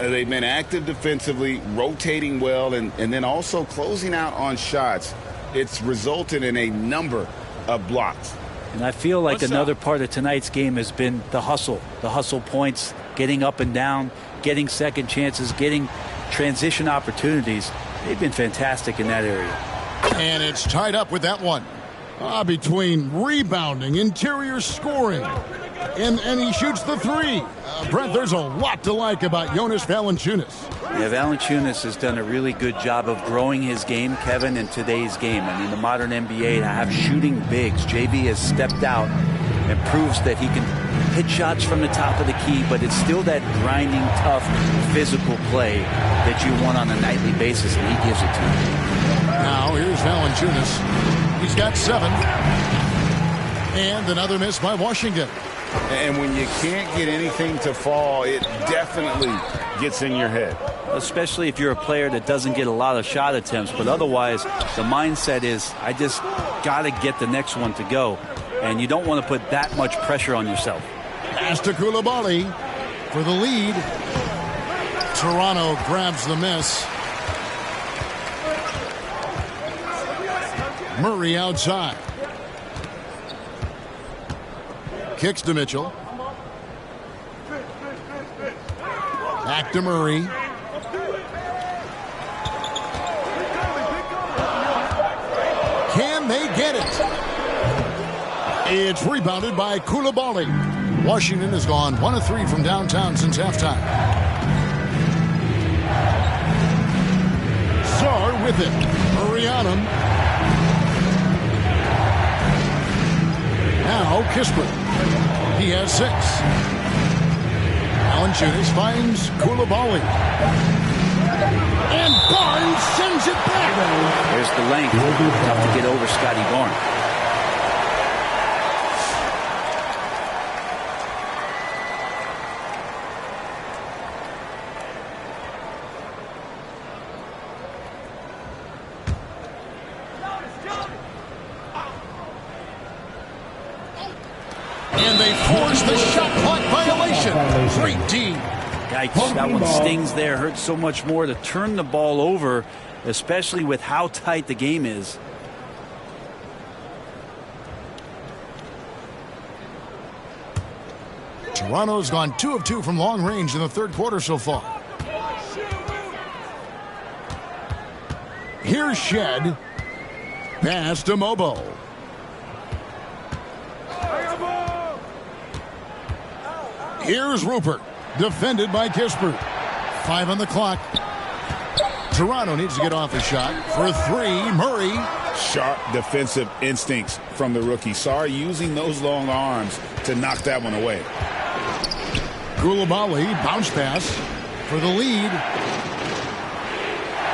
G: They've been active defensively, rotating well, and then also closing out on shots. It's resulted in a number of blocks.
C: And I feel like another part of tonight's game has been the hustle points, getting up and down, getting second chances, getting transition opportunities. They've been fantastic in that area.
A: And it's tied up with that one. Between rebounding, interior scoring, and he shoots the 3. Brent, there's a lot to like about Jonas Valanciunas.
C: Yeah, Valanciunas has done a really good job of growing his game, Kevin, in today's game. I mean, the modern NBA to have shooting bigs. JV has stepped out and proves that he can hit shots from the top of the key, but it's still that grinding, tough, physical play that you want on a nightly basis, and he gives it to you.
A: Now, here's Valanciunas. He's got 7. And another miss by Washington.
G: And when you can't get anything to fall, it definitely gets in your head.
C: Especially if you're a player that doesn't get a lot of shot attempts. But otherwise, the mindset is, I just got to get the next one to go. And you don't want to put that much pressure on yourself.
A: Pass to Coulibaly for the lead. Toronto grabs the miss. Murray outside. Kicks to Mitchell. Back to Murray. Can they get it? It's rebounded by Coulibaly. Washington has gone 1 of 3 from downtown since halftime. Czar with it. Murray on him. Now Kispert. He has 6. Valanciunas finds Coulibaly. And Barnes sends it back.
C: There's the length. Tough to get over Scotty Barnes.
A: And they force the shot clock violation. Great D.
C: Yikes, that one stings there. Hurts so much more to turn the ball over, especially with how tight the game is.
A: Toronto's gone 2 of 2 from long range in the third quarter so far. Here's Shed. Pass to Mobo. Here's Rupert. Defended by Kispert. 5 on the clock. Toronto needs to get off a shot. For 3, Murray.
B: Sharp defensive instincts from the rookie. Sarr using those long arms to knock that one away.
A: Koulibaly, bounce pass for the lead.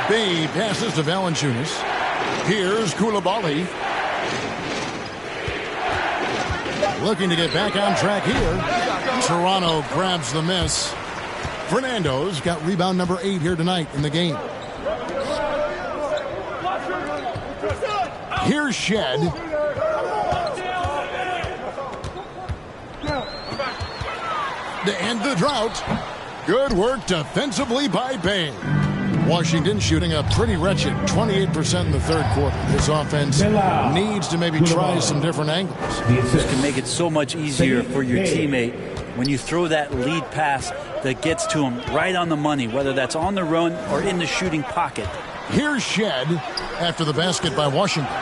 A: Bay passes to Valanciunas. Here's Koulibaly. Looking to get back on track here. Toronto grabs the miss. Fernando's got rebound number 8 here tonight in the game. Here's Shed. To end the drought. Good work defensively by Bay. Washington shooting a pretty wretched 28% in the third quarter. This offense needs to maybe try some different angles.
C: This can make it so much easier for your teammate when you throw that lead pass that gets to him right on the money, whether that's on the run or in the shooting pocket.
A: Here's Shed after the basket by Washington.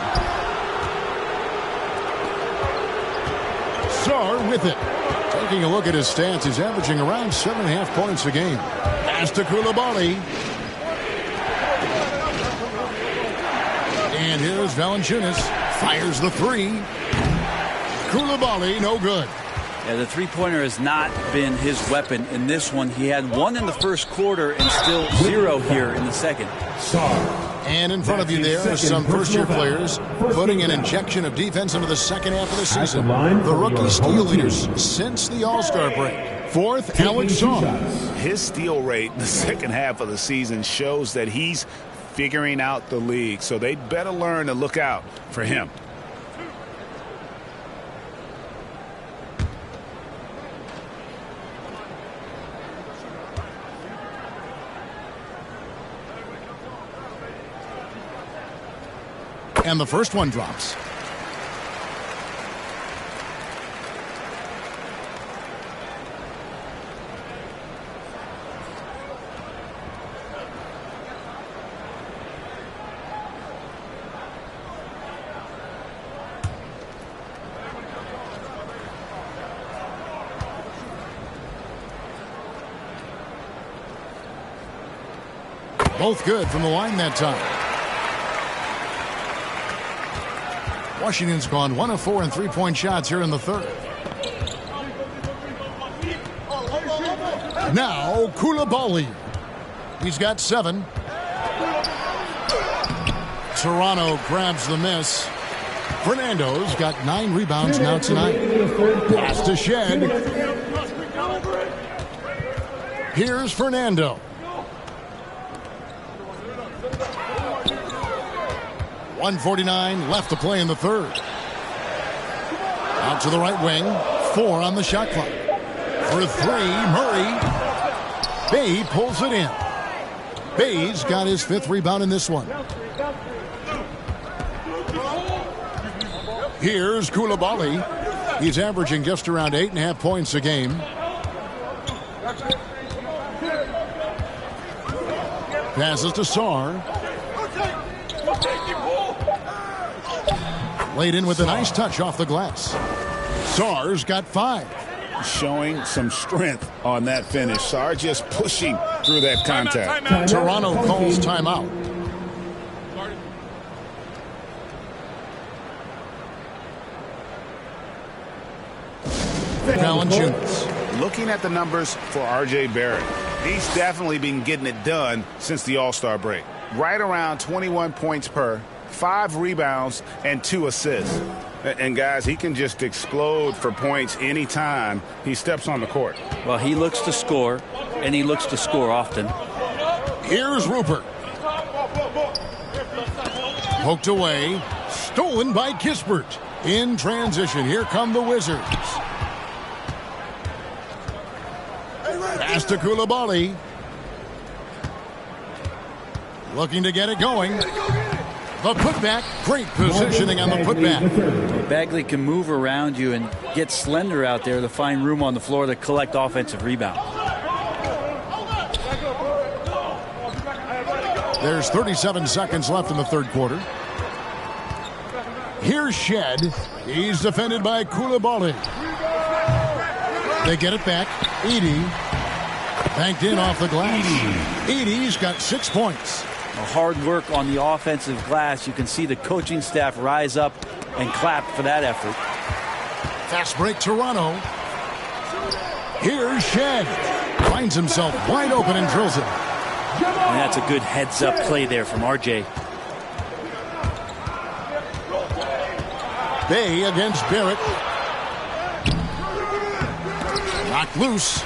A: Sarr with it. Taking a look at his stats, he's averaging around 7.5 points a game. Pass to Koulibaly. And here's Valanciunas. Fires the 3. Koulibaly, no good.
C: Yeah, the three-pointer has not been his weapon in this one. He had 1 in the first quarter and still 0 here in the second.
A: And in front of you there are some first-year players putting an injection of defense into the second half of the season. The rookie steal leaders since the All-Star break. Fourth, Alex Sarr.
G: His steal rate in the second half of the season shows that he's figuring out the league, so they'd better learn to look out for him.
A: And the first one drops. Both good from the line that time. Washington's gone 1 of 4 in three-point shots here in the third. Now Koulibaly. He's got 7. Toronto grabs the miss. Fernando's got 9 rebounds now tonight. Pass to Shed. Here's Fernando. 1:49 left to play in the third. Out to the right wing. 4 on the shot clock. For 3, Murray. Bay pulls it in. Bay's got his 5th rebound in this one. Here's Koulibaly. He's averaging just around 8.5 points a game. Passes to Sarr. Laid in with a nice touch off the glass. Sarr's got 5.
G: Showing some strength on that finish. Sarr just pushing through that contact.
A: Toronto calls timeout. Valanciunas.
G: Looking at the numbers for R.J. Barrett, he's definitely been getting it done since the All-Star break. Right around 21 points per, 5 rebounds, and 2 assists. And guys, he can just explode for points anytime he steps on the court.
C: Well, he looks to score, and he looks to score often.
A: Here's Rupert. Poked away. Stolen by Kispert. In transition, here come the Wizards. Pass to Koulibaly. Looking to get it going. The putback. Great positioning on the putback.
C: Bagley can move around you and get slender out there to find room on the floor to collect offensive rebounds.
A: There's 37 seconds left in the third quarter. Here's Shed. He's defended by Koulibaly. They get it back. Edey. Banked in off the glass. Edey's got 6 points.
C: Hard work on the offensive glass. You can see the coaching staff rise up and clap for that effort.
A: Fast break Toronto. Here's Shed. Finds himself wide open and drills it.
C: And that's a good heads-up play there from RJ.
A: Bay against Barrett. Knocked loose.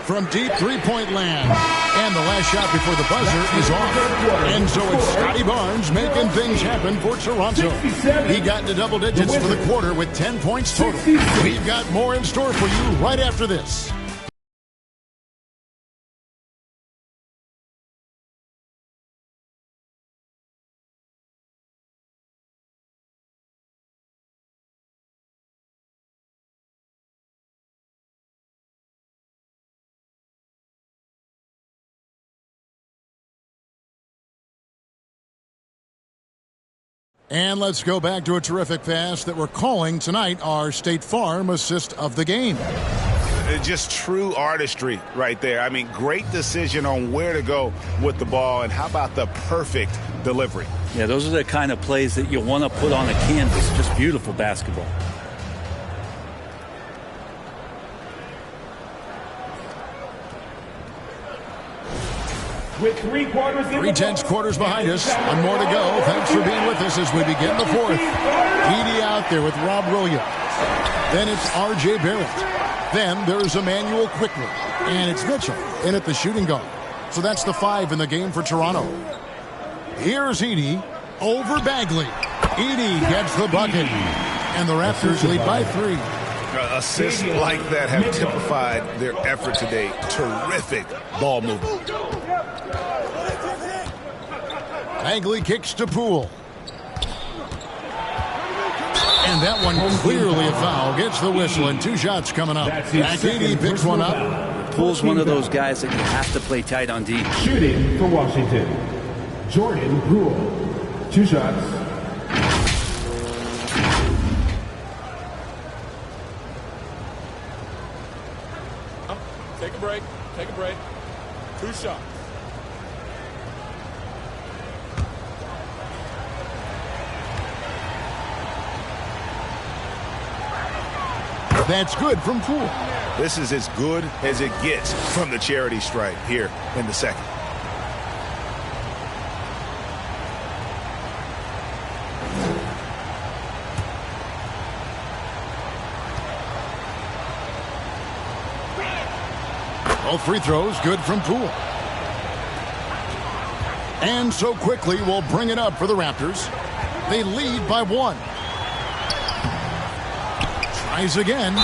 A: From deep three-point land. And the last shot before the buzzer is off. And so it's Scotty Barnes making things happen for Toronto. He got into double digits for the quarter with 10 points total. We've got more in store for you right after this. And let's go back to a terrific pass that we're calling tonight our State Farm assist of the game.
G: Just true artistry right there. I mean, great decision on where to go with the ball, and how about the perfect delivery?
C: Yeah, those are the kind of plays that you want to put on a canvas. Just beautiful basketball.
D: With 3/4
A: tense quarters behind us. One more to go. Thanks for being with us as we begin the fourth. Edey out there with Rob Williams. Then it's R.J. Barrett. Then there's Emmanuel Quickly. And it's Mitchell in at the shooting guard. So that's the 5 in the game for Toronto. Here's Edey over Bagley. Edey gets the bucket. And the Raptors lead by 3.
G: Assists like that have typified their effort today. Terrific ball movement.
A: Bagley kicks to Poole. And that one clearly a foul. Gets the whistle and 2 shots coming up. Edey picks one up.
C: Poole's one of those guys that you have to play tight on D.
D: Shooting for Washington, Jordan Poole. 2 shots.
E: Take a break. Take a break. 2 shots.
A: That's good from Poole.
G: This is as good as it gets from the charity stripe here in the second.
A: Both free throws good from Poole. And so quickly we'll bring it up for the Raptors. They lead by 1. Tries again.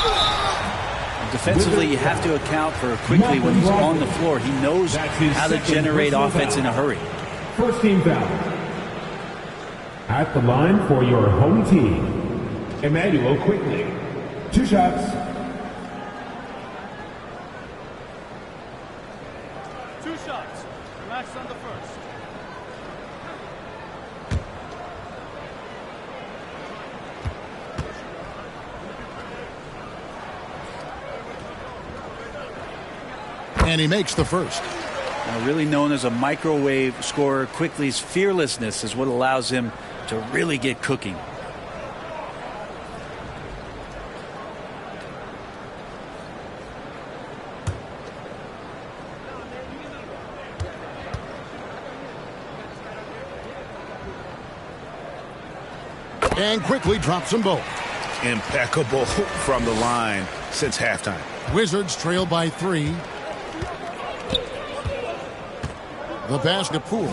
C: Defensively, you have to account for Quickly when he's on the floor. He knows how to generate offense in a hurry.
D: First team foul. At the line for your home team, Emmanuel Quickly. 2 shots.
M: 2 shots. Relax on the first.
A: And he makes the first.
C: Now, really known as a microwave scorer, Quickly's fearlessness is what allows him to really get cooking.
A: And Quickly drops them both.
G: Impeccable from the line since halftime.
A: Wizards trail by 3. The basket Poole.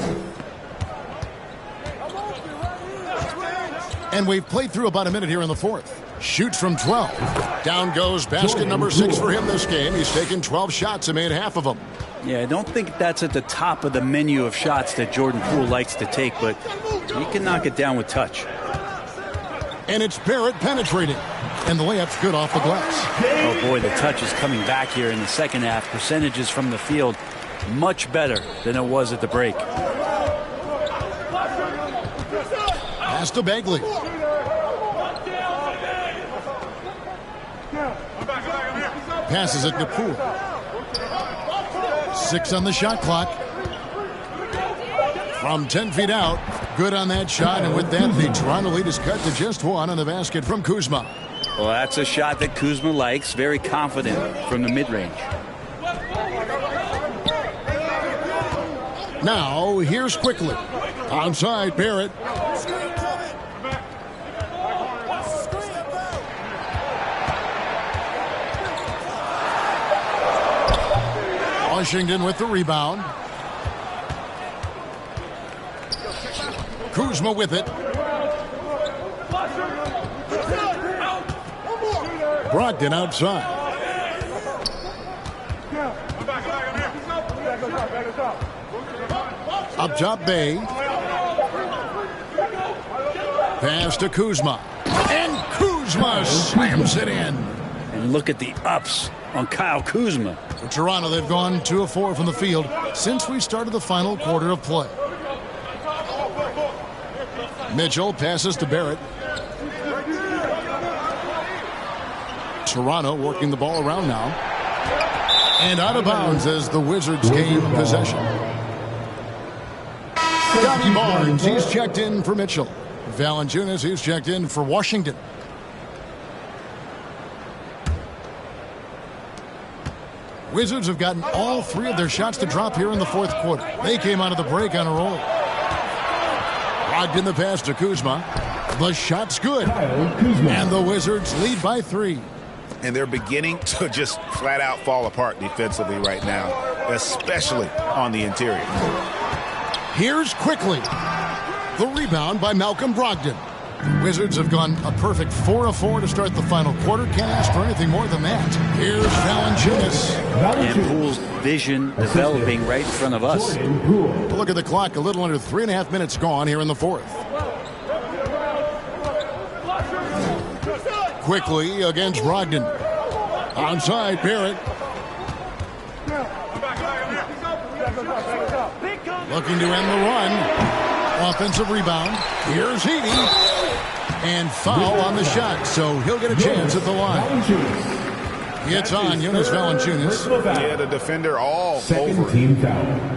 A: And we've played through about a minute here in the fourth. Shoots from 12. Down goes basket number 6 for him this game. He's taken 12 shots and made half of them.
C: Yeah, I don't think that's at the top of the menu of shots that Jordan Poole likes to take, but he can knock it down with touch.
A: And it's Barrett penetrating. And the layup's good off the glass.
C: Oh, boy, the touch is coming back here in the second half. Percentages from the field much better than it was at the break.
A: Pass to Bagley. Passes it to Poole. 6 on the shot clock. From 10 feet out. Good on that shot. And with that, the Toronto lead is cut to just 1 on the basket from Kuzma.
C: Well, that's a shot that Kuzma likes. Very confident from the mid-range.
A: Now, here's Quickly. Onside, Barrett. Washington with the rebound. Kuzma with it. Brogdon outside. Up top, Bay. Pass to Kuzma. And Kuzma slams it in.
C: And look at the ups on Kyle Kuzma.
A: For Toronto, they've gone 2 of 4 from the field since we started the final quarter of play. Mitchell passes to Barrett. Toronto working the ball around now. And out of bounds as the Wizards gain possession. Scotty Barnes, he's checked in for Mitchell. Valanciunas, he's checked in for Washington. Wizards have gotten all 3 of their shots to drop here in the fourth quarter. They came out of the break on a roll. Brogdon the pass to Kuzma. The shot's good. And the Wizards lead by 3.
G: And they're beginning to just flat out fall apart defensively right now, especially on the interior.
A: Here's Quickly. The rebound by Malcolm Brogdon. The Wizards have gone a perfect 4 of 4 to start the final quarter. Can't ask for anything more than that. Here's Valanciunas.
C: And Poole's vision developing right in front of us.
A: Look at the clock. A little under 3.5 minutes gone here in the fourth. Quickly against Brogdon. Onside, Barrett. Looking to end the run. Offensive rebound. Here's Heaney. And foul on the shot, so he'll get a chance at the line. It's on Jonas Valanciunas.
G: Yeah, the defender all over.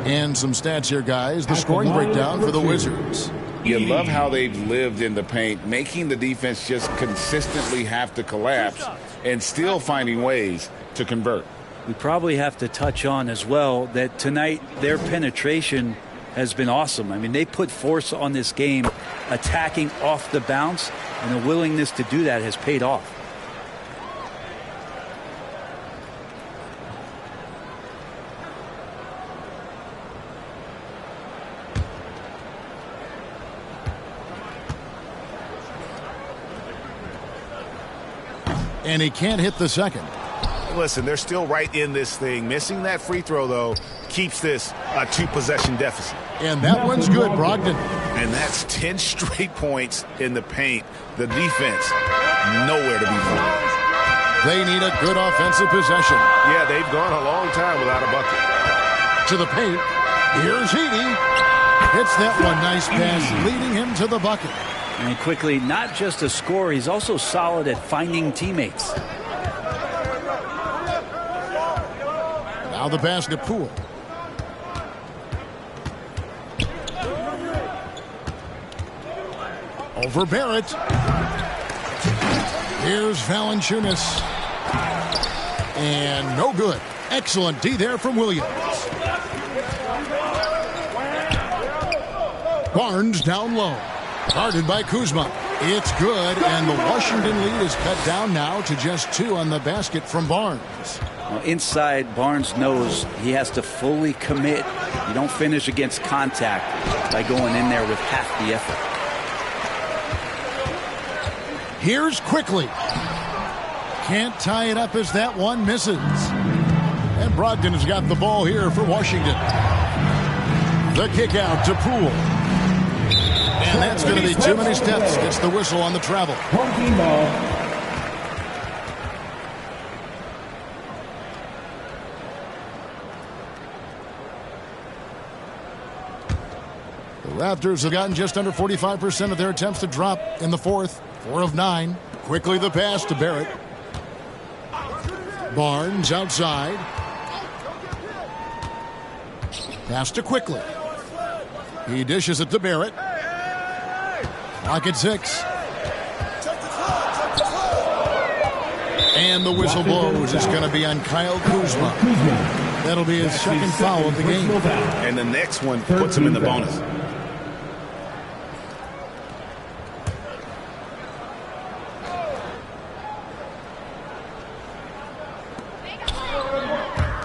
A: And some stats here, guys. The scoring breakdown for the Wizards.
B: You love how they've lived in the paint, making the defense just consistently have to collapse and still finding ways to convert.
C: We probably have to touch on as well that tonight their penetration has been awesome. I mean, they put force on this game, attacking off the bounce, and the willingness to do that has paid off.
A: And he can't hit the second.
G: Listen, they're still right in this thing. Missing that free throw, though, keeps this a 2-possession deficit.
A: And that one's good, Brogdon.
G: And that's 10 straight points in the paint. The defense, nowhere to be found.
A: They need a good offensive possession.
H: Yeah, they've gone a long time without a bucket.
A: To the paint. Here's Heaney. Hits that one. Nice pass, leading him to the bucket.
C: And Quickly, not just a scorer, he's also solid at finding teammates.
A: Now the pass to Poole. Over Barrett. Here's Valanciunas. And no good. Excellent D there from Williams. Barnes down low. Guarded by Kuzma. It's good, and the Washington lead is cut down now to just 2 on the basket from Barnes.
C: Well, inside, Barnes knows he has to fully commit. You don't finish against contact by going in there with half the effort.
A: Here's Quickly. Can't tie it up as that one misses. And Brogdon has got the ball here for Washington. The kick out to Poole. And that's going to be too many steps. Gets the whistle on the travel. The Raptors have gotten just under 45% of their attempts to drop in the fourth. 4 of 9. Quickly the pass to Barrett. Barnes outside. Pass to Quickly. He dishes it to Barrett. Clock at 6. And the whistle blows. It's going to be on Kyle Kuzma. That'll be his second foul of the game.
G: And the next one puts him in the bonus.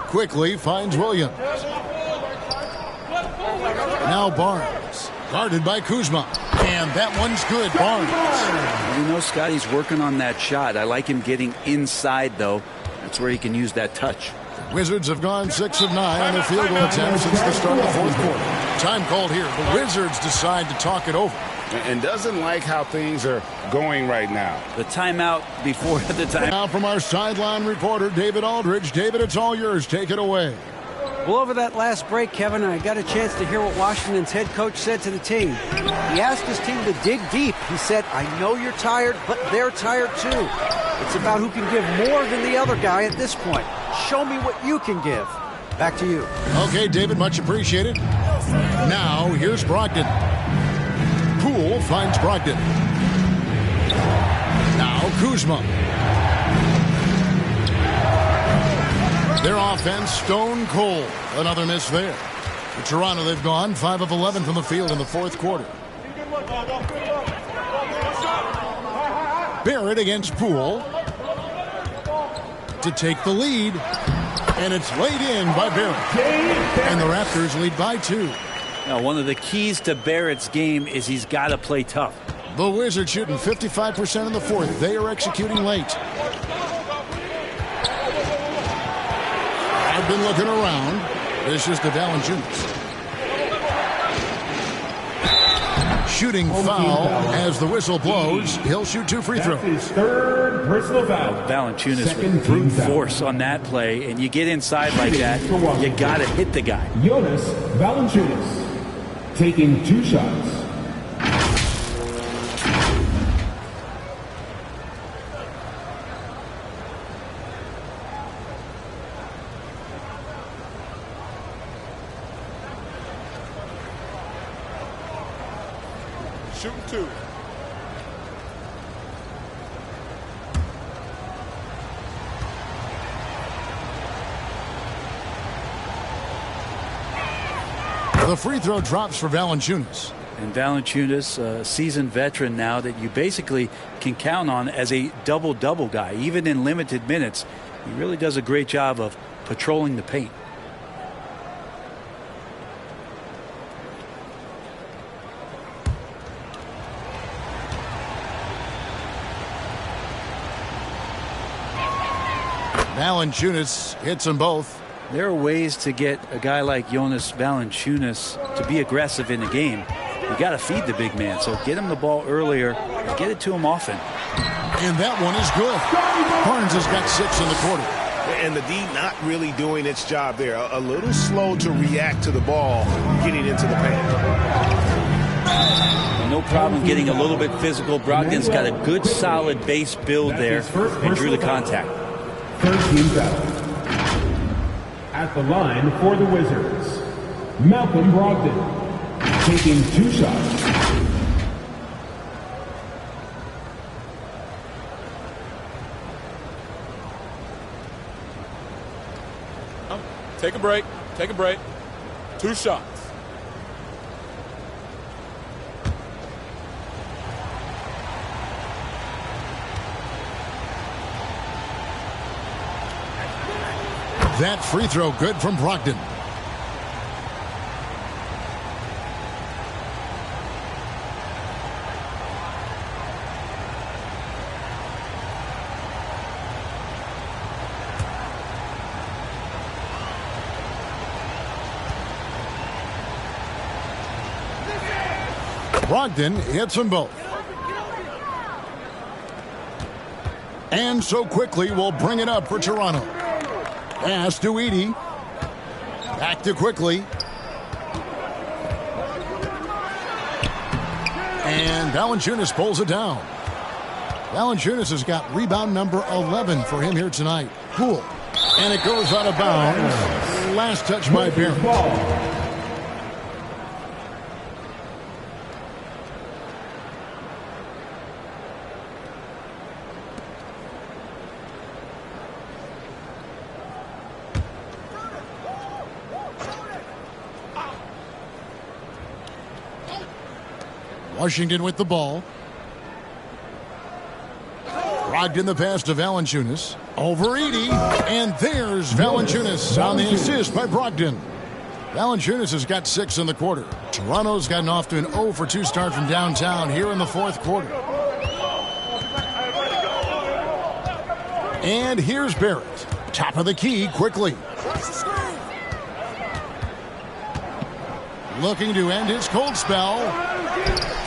A: Quickly finds Williams. Now Barnes. Guarded by Kuzma. And that one's good. Barnes.
C: You know, Scotty's working on that shot. I like him getting inside, though. That's where he can use that touch.
A: The Wizards have gone 6 of 9 on their field goal attempts since the start of the fourth quarter. Time called here. The Wizards decide to talk it over.
G: And doesn't like how things are going right now.
C: The timeout before the time.
A: Now from our sideline reporter, David Aldridge. David, it's all yours. Take it away.
F: Well, over that last break, Kevin, I got a chance to hear what Washington's head coach said to the team. He asked his team to dig deep. He said, I know you're tired, but they're tired too. It's about who can give more than the other guy at this point. Show me what you can give. Back to you.
A: Okay, David, much appreciated. Now, here's Brogdon. Poole finds Brogdon. Now, Kuzma. Their offense, stone cold. Another miss there. For Toronto, they've gone 5 of 11 from the field in the fourth quarter. Barrett against Poole to take the lead. And it's laid in by Barrett. And the Raptors lead by 2.
C: Now, one of the keys to Barrett's game is he's got to play tough.
A: The Wizards shooting 55% in the fourth. They are executing late. I've been looking around. This is the Valanciunas. Shooting foul as the whistle blows. He'll shoot 2 free throws.
D: His third personal foul.
C: Valanciunas with brute force on that play, and you get inside like that, you got to hit the guy.
D: Jonas Valanciunas taking 2 shots.
E: Shooting 2.
A: The free throw drops for Valanciunas.
C: And Valanciunas, a seasoned veteran now that you basically can count on as a double-double guy. Even in limited minutes, he really does a great job of patrolling the paint.
A: Valanciunas hits them both.
C: There are ways to get a guy like Jonas Valanciunas to be aggressive in the game. You got to feed the big man, so get him the ball earlier and get it to him often.
A: And that one is good. Barnes has got 6 in the quarter.
G: And the D not really doing its job there. A little slow to react to the ball getting into the paint.
C: No problem getting a little bit physical. Brogdon's got a good, solid base build there and drew the contact.
D: 13 foul. At the line for the Wizards, Malcolm Brogdon taking 2 shots.
E: Take a break. Take a break. 2 shots.
A: That free throw good from Brogdon. Brogdon hits them both. And so quickly we'll bring it up for Toronto. Pass to Edey. Back to Quickly. And Valanciunas pulls it down. Valanciunas has got rebound number 11 for him here tonight. Poole. And it goes out of bounds. Last touch by Barrett. Washington with the ball. Brogdon the pass to Valanciunas. Over Edey. And there's Valanciunas on the assist by Brogdon. Valanciunas has got 6 in the quarter. Toronto's gotten off to an 0 for 2 start from downtown here in the fourth quarter. And here's Barrett. Top of the key quickly. Looking to end his cold spell.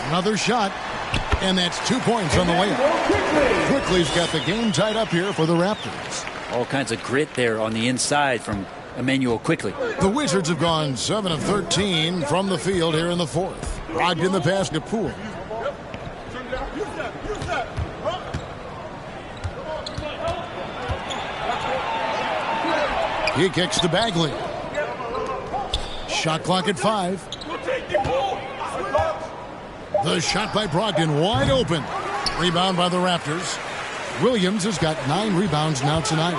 A: Another shot. And that's 2 points on the layup. Quickly's got the game tied up here for the Raptors.
C: All kinds of grit there on the inside from Emmanuel Quickly.
A: The Wizards have gone 7 of 13 from the field here in the fourth. Brogdon the pass to Poole. He kicks to Bagley. Shot clock at 5. The shot by Brogdon wide open. Rebound by the Raptors. Williams has got 9 rebounds now tonight.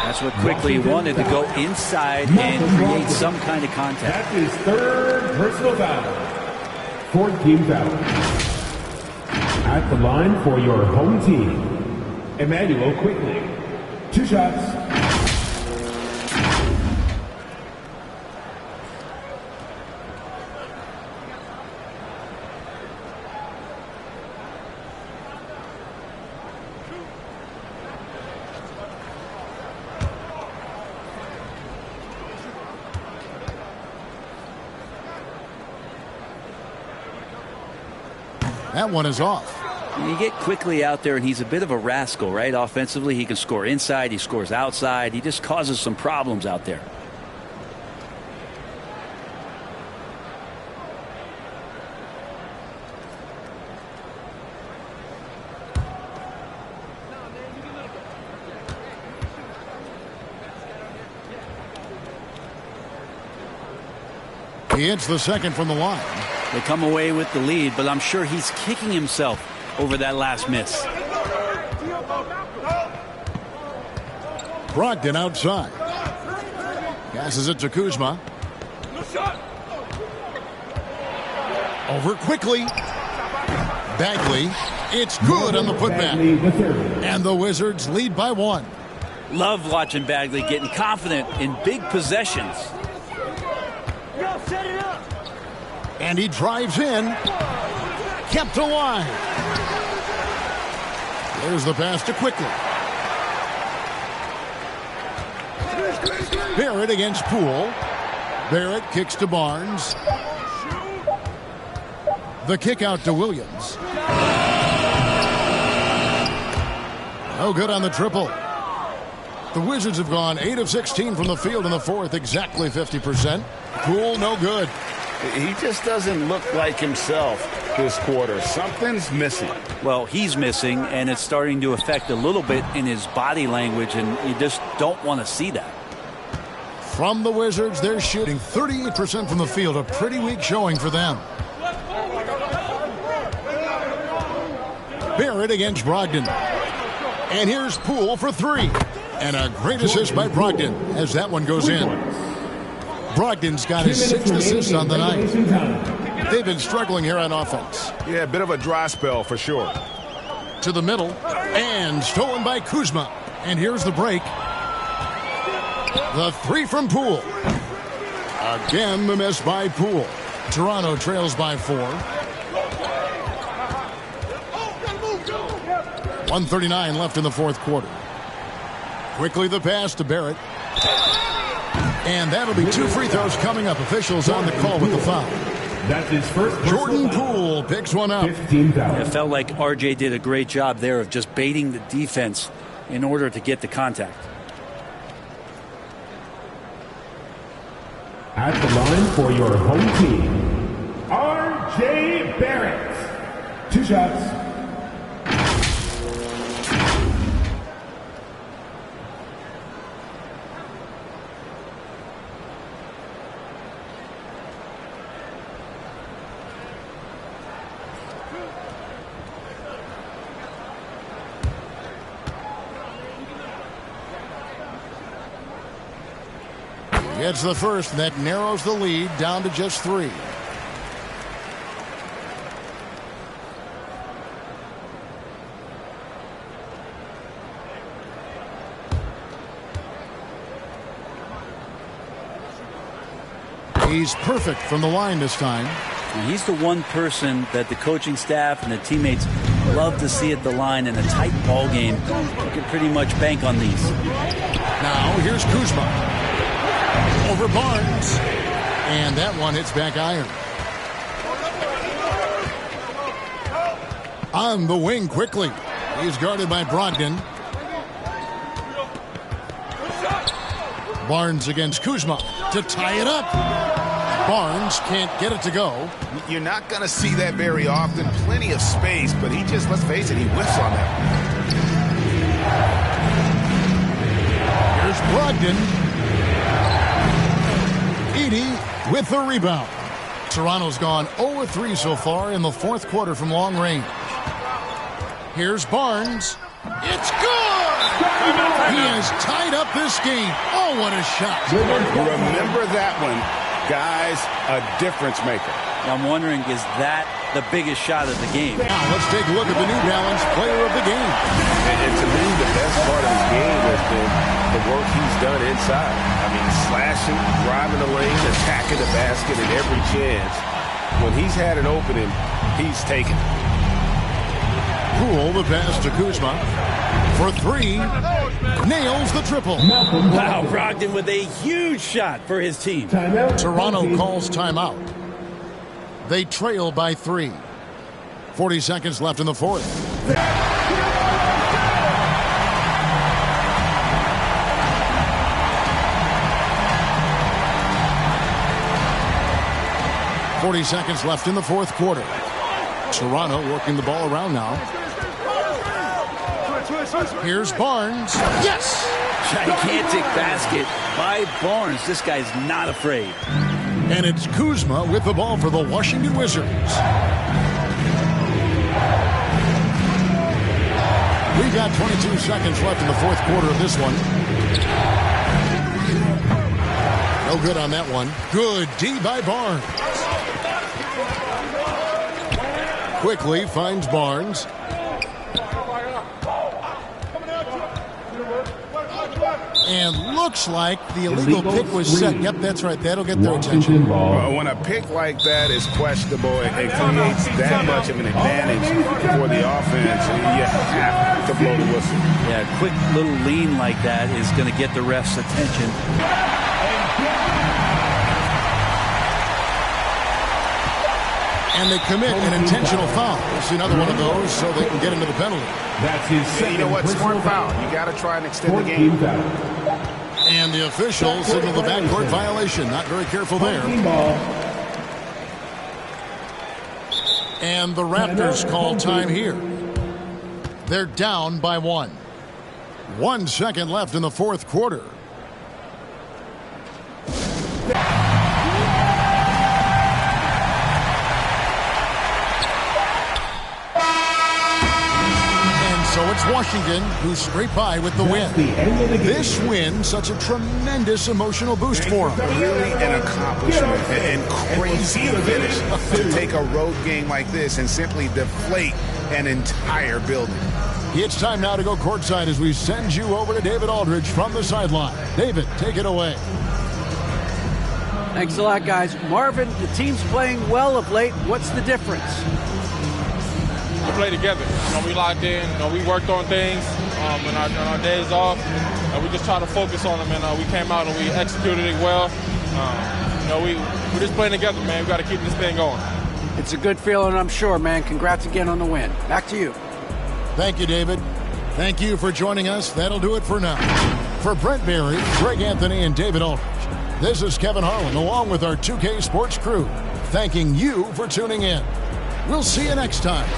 C: That's what Quickly wanted, to go inside and create some kind of contact.
D: That is 3rd personal foul. 4th team foul. At the line for your home team, Emmanuel Quickly. 2 shots.
A: That one is off.
C: You get Quickly out there, and he's a bit of a rascal, right? Offensively, he can score inside, he scores outside. He just causes some problems out there.
A: He hits the second from the line.
C: They come away with the lead, but I'm sure he's kicking himself over that last miss.
A: Brogdon outside. Passes it to Kuzma. Over Quickly. Bagley. It's good on the putback. And the Wizards lead by 1.
C: Love watching Bagley getting confident in big possessions.
A: And he drives in. Kept alive. There's the pass to Quickly. Barrett against Poole. Barrett kicks to Barnes. The kick out to Williams. No good on the triple. The Wizards have gone 8 of 16 from the field in the fourth, exactly 50%. Poole, no good.
B: He just doesn't look like himself this quarter. Something's missing.
C: Well, he's missing, and it's starting to affect a little bit in his body language, and you just don't want to see that.
A: From the Wizards, they're shooting 38% from the field, a pretty weak showing for them. Barrett against Brogdon. And here's Poole for 3. And a great assist by Brogdon as that one goes in. Brogdon's got his 6th assist on the night. They've been struggling here on offense.
G: Yeah, a bit of a dry spell for sure.
A: To the middle. And stolen by Kuzma. And here's the break. The 3 from Poole. Again, the miss by Poole. Toronto trails by 4. 1:39 left in the fourth quarter. Quickly the pass to Barrett. And that'll be 2 free throws coming up. Officials on the call with the foul.
D: That's his first.
A: Jordan Poole picks one up.
D: 15 foul.
C: It felt like RJ did a great job there of just baiting the defense in order to get the contact.
D: At the line for your home team, RJ Barrett. 2 shots.
A: Gets the first, and that narrows the lead down to just 3. He's perfect from the line this time.
C: And he's the one person that the coaching staff and the teammates love to see at the line in a tight ball game. You can pretty much bank on these.
A: Now here's Kuzma. Over Barnes. And that one hits back iron. On the wing quickly. He's guarded by Brogdon. Barnes against Kuzma to tie it up. Barnes can't get it to go.
G: You're not going to see that very often. Plenty of space, but he just, let's face it, he whiffs on that.
A: Here's Brogdon. Edey with the rebound. Toronto's gone 0-3 so far in the 4th quarter from long range. Here's Barnes. It's good! He has tied up this game. Oh, what a shot.
G: Remember that one, guys, a difference maker.
C: I'm wondering, is that the biggest shot of the game?
A: Now, let's take a look at the New Balance player of the game.
H: And to me, the best part of his game has been the work he's done inside. I mean, slashing, driving the lane, attacking the basket at every chance. When he's had an opening, he's taken it.
A: Poole, the pass to Kuzma. For 3, nails the triple.
C: Wow, Brogdon with a huge shot for his team.
A: Toronto calls timeout. They trail by 3. 40 seconds left in the 4th. .40 seconds left in the 4th quarter. Toronto working the ball around now. Here's Barnes. Yes!
C: Gigantic basket by Barnes. This guy's not afraid.
A: And it's Kuzma with the ball for the Washington Wizards. We've got 22 seconds left in the 4th quarter of this one. No good on that one. Good D by Barnes. Quickly finds Barnes. And looks like the illegal pick was set. Yep, that's right. That'll get their attention.
G: When a pick like that is questionable and creates that much of an advantage for the offense, you have to blow the whistle.
C: Yeah, a quick little lean like that is going to get the ref's attention.
A: And they commit an intentional foul. It's another one of those so they can get into the penalty.
D: That's his second.
G: You know what? Smart foul. You got to try and extend the game.
A: And the official signaled the backcourt violation. Not very careful there. And the Raptors call time here. They're down by 1. 1 second left in the 4th quarter. So it's Washington who scraped by with the win. This win, such a tremendous emotional boost for them.
G: Really an accomplishment and crazy finish to take a road game like this and simply deflate an entire building.
A: It's time now to go courtside as we send you over to David Aldridge from the sideline. David, take it away.
F: Thanks a lot, guys. Marvin, the team's playing well of late. What's the difference?
N: We play together. We locked in. We worked on things on our days off. We just try to focus on them, and we came out and we executed it well. we're just playing together, man. We got to keep this thing going.
F: It's a good feeling, I'm sure, man. Congrats again on the win. Back to you.
A: Thank you, David. Thank you for joining us. That'll do it for now. For Brent Berry, Greg Anthony, and David Aldridge, this is Kevin Harlan along with our 2K Sports crew, thanking you for tuning in. We'll see you next time.